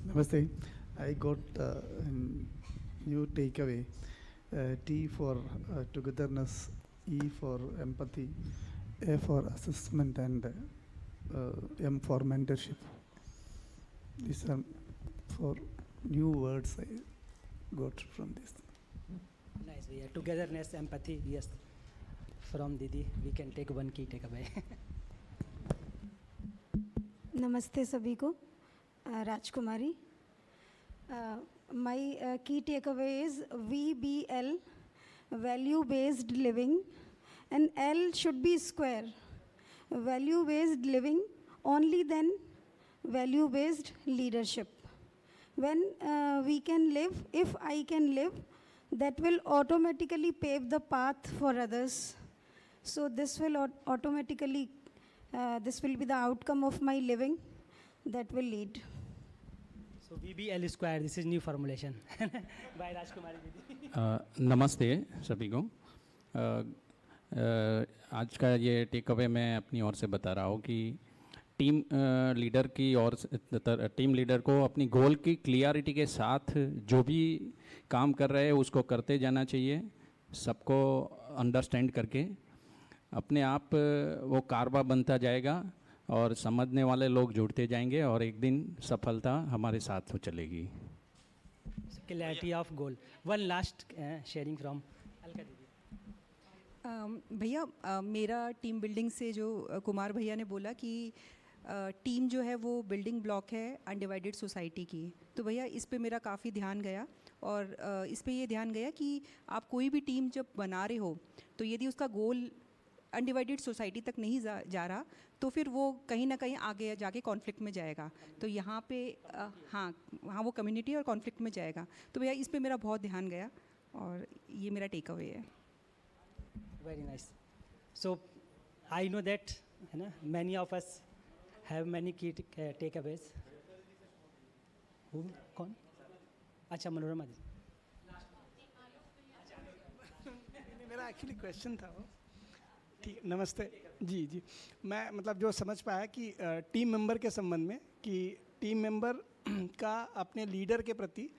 P: Namaste. I got new takeaway. T for togetherness, E for empathy, A for assessment, and M for mentorship. These are 4 new words I got from this.
A: Nice. We are togetherness, empathy. Yes. From Didi, we can take one key takeaway.
Q: नमस्ते सभी को राजकुमारी my key takeaway is VBL value-based living, and L should be square. Value-based living, only then value-based leadership. When we can live, if I can live, that will automatically pave the path for others. So this will automatically, this will be the outcome of my living that will lead.
A: So VBL square, this is new formulation by Rajkumari Didi.
R: नमस्ते सभी को आज का ये take away मैं अपनी ओर से बता रहा हूँ कि टीम लीडर की और टीम लीडर को अपनी गोल की क्लियरिटी के साथ जो भी काम कर रहे हैं उसको करते जाना चाहिए, सबको अंडरस्टैंड करके अपने आप वो कारवा बनता जाएगा और समझने वाले लोग जुड़ते जाएंगे और एक दिन सफलता हमारे साथ हो चलेगी.
A: Clarity of goal. One last sharing from Alka Didi.
S: भैया मेरा टीम बिल्डिंग से जो कुमार भैया ने बोला कि टीम जो है वो बिल्डिंग ब्लॉक है अनडिवाइडेड सोसाइटी की, तो भैया इस पे मेरा काफ़ी ध्यान गया और इस पे ये ध्यान गया कि आप कोई भी टीम जब बना रहे हो तो यदि उसका गोल अनडिवाइडेड सोसाइटी तक नहीं जा रहा तो फिर वो कहीं ना कहीं आगे जाके कॉन्फ्लिक्ट में जाएगा. तो यहाँ पे हाँ वो कम्युनिटी और कॉन्फ्लिक्ट में जाएगा. तो भैया इस पे मेरा बहुत ध्यान गया और ये मेरा टेक अवे है.
A: Very nice. So I know that many of us have many key takeaways. Who? कौन? अच्छा मनोरमा जी.
T: मेरा एक्चुअली क्वेश्चन था वो. ठीक, नमस्ते जी. मैं मतलब जो समझ पाया कि टीम मेंबर के संबंध में कि टीम मेंबर का अपने लीडर के प्रति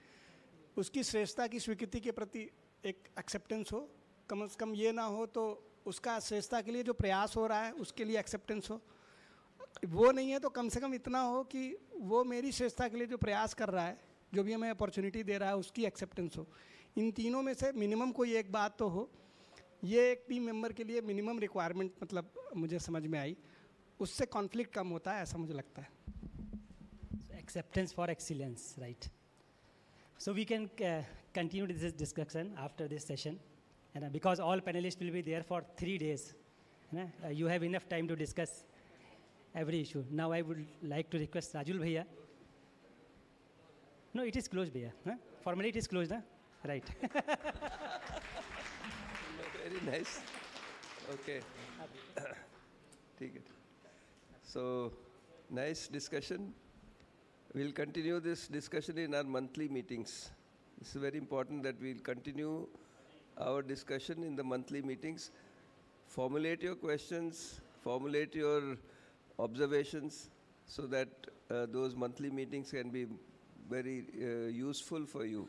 T: उसकी श्रेष्ठता की स्वीकृति के प्रति एक एक्सेप्टेंस हो, कम से कम ये ना हो तो उसका श्रेष्ठता के लिए जो प्रयास हो रहा है उसके लिए एक्सेप्टेंस हो. वो नहीं है तो कम से कम इतना हो कि वो मेरी श्रेष्ठता के लिए जो प्रयास कर रहा है, जो भी हमें अपॉर्चुनिटी दे रहा है उसकी एक्सेप्टेंस हो. इन तीनों में से मिनिमम कोई एक बात तो हो. ये एक टीम मेंबर के लिए मिनिमम रिक्वायरमेंट मतलब मुझे समझ में आई. उससे कॉन्फ्लिक्ट कम होता है ऐसा मुझे लगता है.
A: Acceptance for excellence, right? So we can continue this discussion after this session, and because all panelists will be there for 3 days, you have enough time to discuss every issue. Now I would like to request Rajul Bhaiya. No, it is closed, Bhaiya. Formally it is closed, right?
D: Very nice. Okay. Take it. So, nice discussion. We'll continue this discussion in our monthly meetings. It's very important that we'll continue our discussion in the monthly meetings. Formulate your questions, formulate your observations so that those monthly meetings can be very useful for you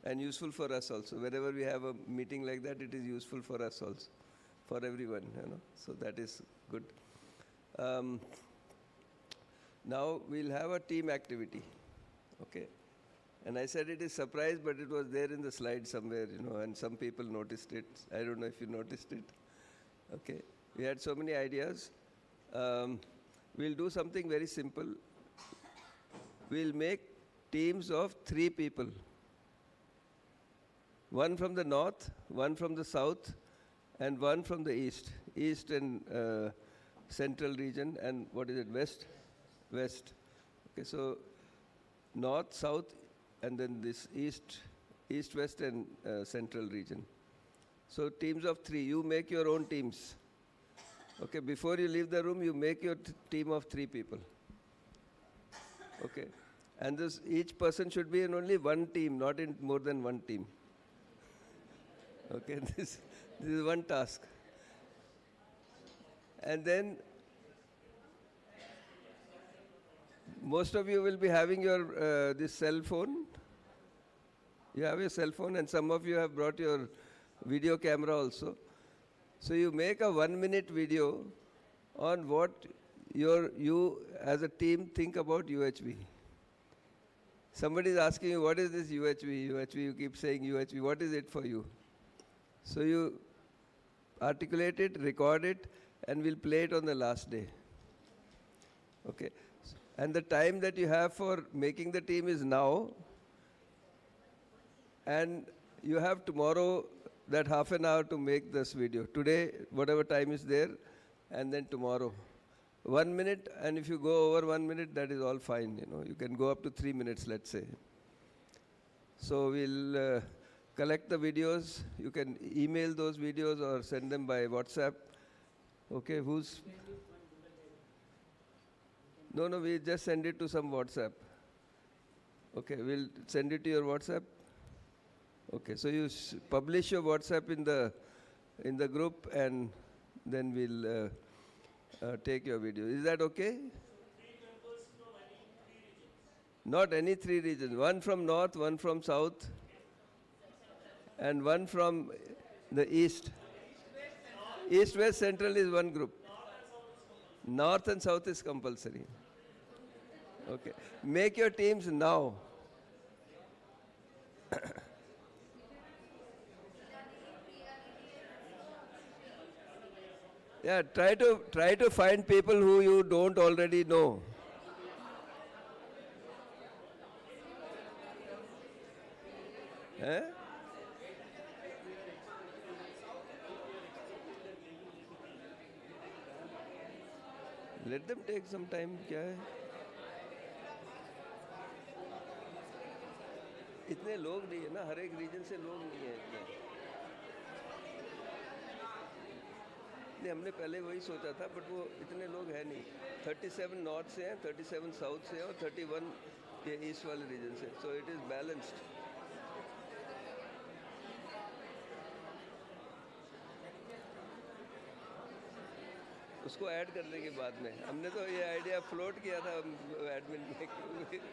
D: and useful for us also. Whenever we have a meeting like that, it is useful for us also, for everyone, So that is good. Now we'll have a team activity, okay? And I said it is surprise, but it was there in the slide somewhere, and some people noticed it. I don't know if you noticed it. Okay, we had so many ideas. We'll do something very simple. We'll make teams of 3 people. One from the north, one from the south, and one from the east and central region, and what is it, west? Okay, so north, south, and then this east, west, and central region. So teams of 3. You make your own teams. Okay, before you leave the room, you make your team of 3 people. Okay, and each person should be in only one team, not in more than one team. Okay, this is one task. And then most of you will be having your this cell phone. You have your cell phone, and some of you have brought your video camera also. So you make a 1-minute video on what you as a team think about UHV. Somebody is asking you, what is this UHV? You keep saying UHV. What is it for you? So you articulate it, record it, and we'll play it on the last day. Okay. And the time that you have for making the team is now. And you have tomorrow that half an hour to make this video. Today, whatever time is there, and then tomorrow. 1 minute, and if you go over 1 minute, that is all fine. You can go up to 3 minutes, let's say. So we'll collect the videos. You can email those videos or send them by WhatsApp. Okay, who's? No, we just send it to some WhatsApp. Okay, we'll send it to your WhatsApp. Okay, so you publish your WhatsApp in the group, and then we'll take your video. Is that okay? Not any 3 regions. One from north, one from south, and one from the east. East, west, central is one group. North and south is compulsory. Okay. Make your teams now. Yeah, try to find people who you don't already know. Eh? Let them take some time. क्या है? इतने लोग नहीं है ना, हर एक reason से लोग नहीं है इतने. नहीं, हमने पहले वही सोचा था, बट वो इतने लोग हैं नहीं. 37 नॉर्थ से हैं, 37 साउथ से हैं और 31 ये ईस्ट वाले रीजन से. So it is balanced. उसको ऐड करने के बाद में हमने तो ये आइडिया फ्लोट किया था एडमिन में,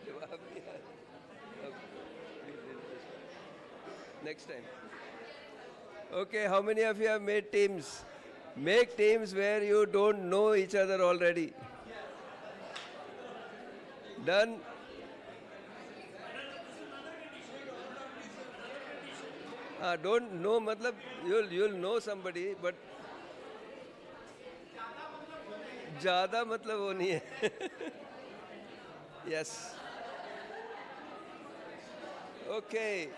D: जवाब नहीं आया. Next time. Okay, how many of you have made teams? Make teams where you don't know each other already. Done? Don't know, matlab you'll know somebody, but ज़्यादा मतलब वो नहीं है. Yes. Okay.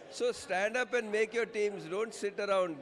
D: So stand up and make your teams. Don't sit around.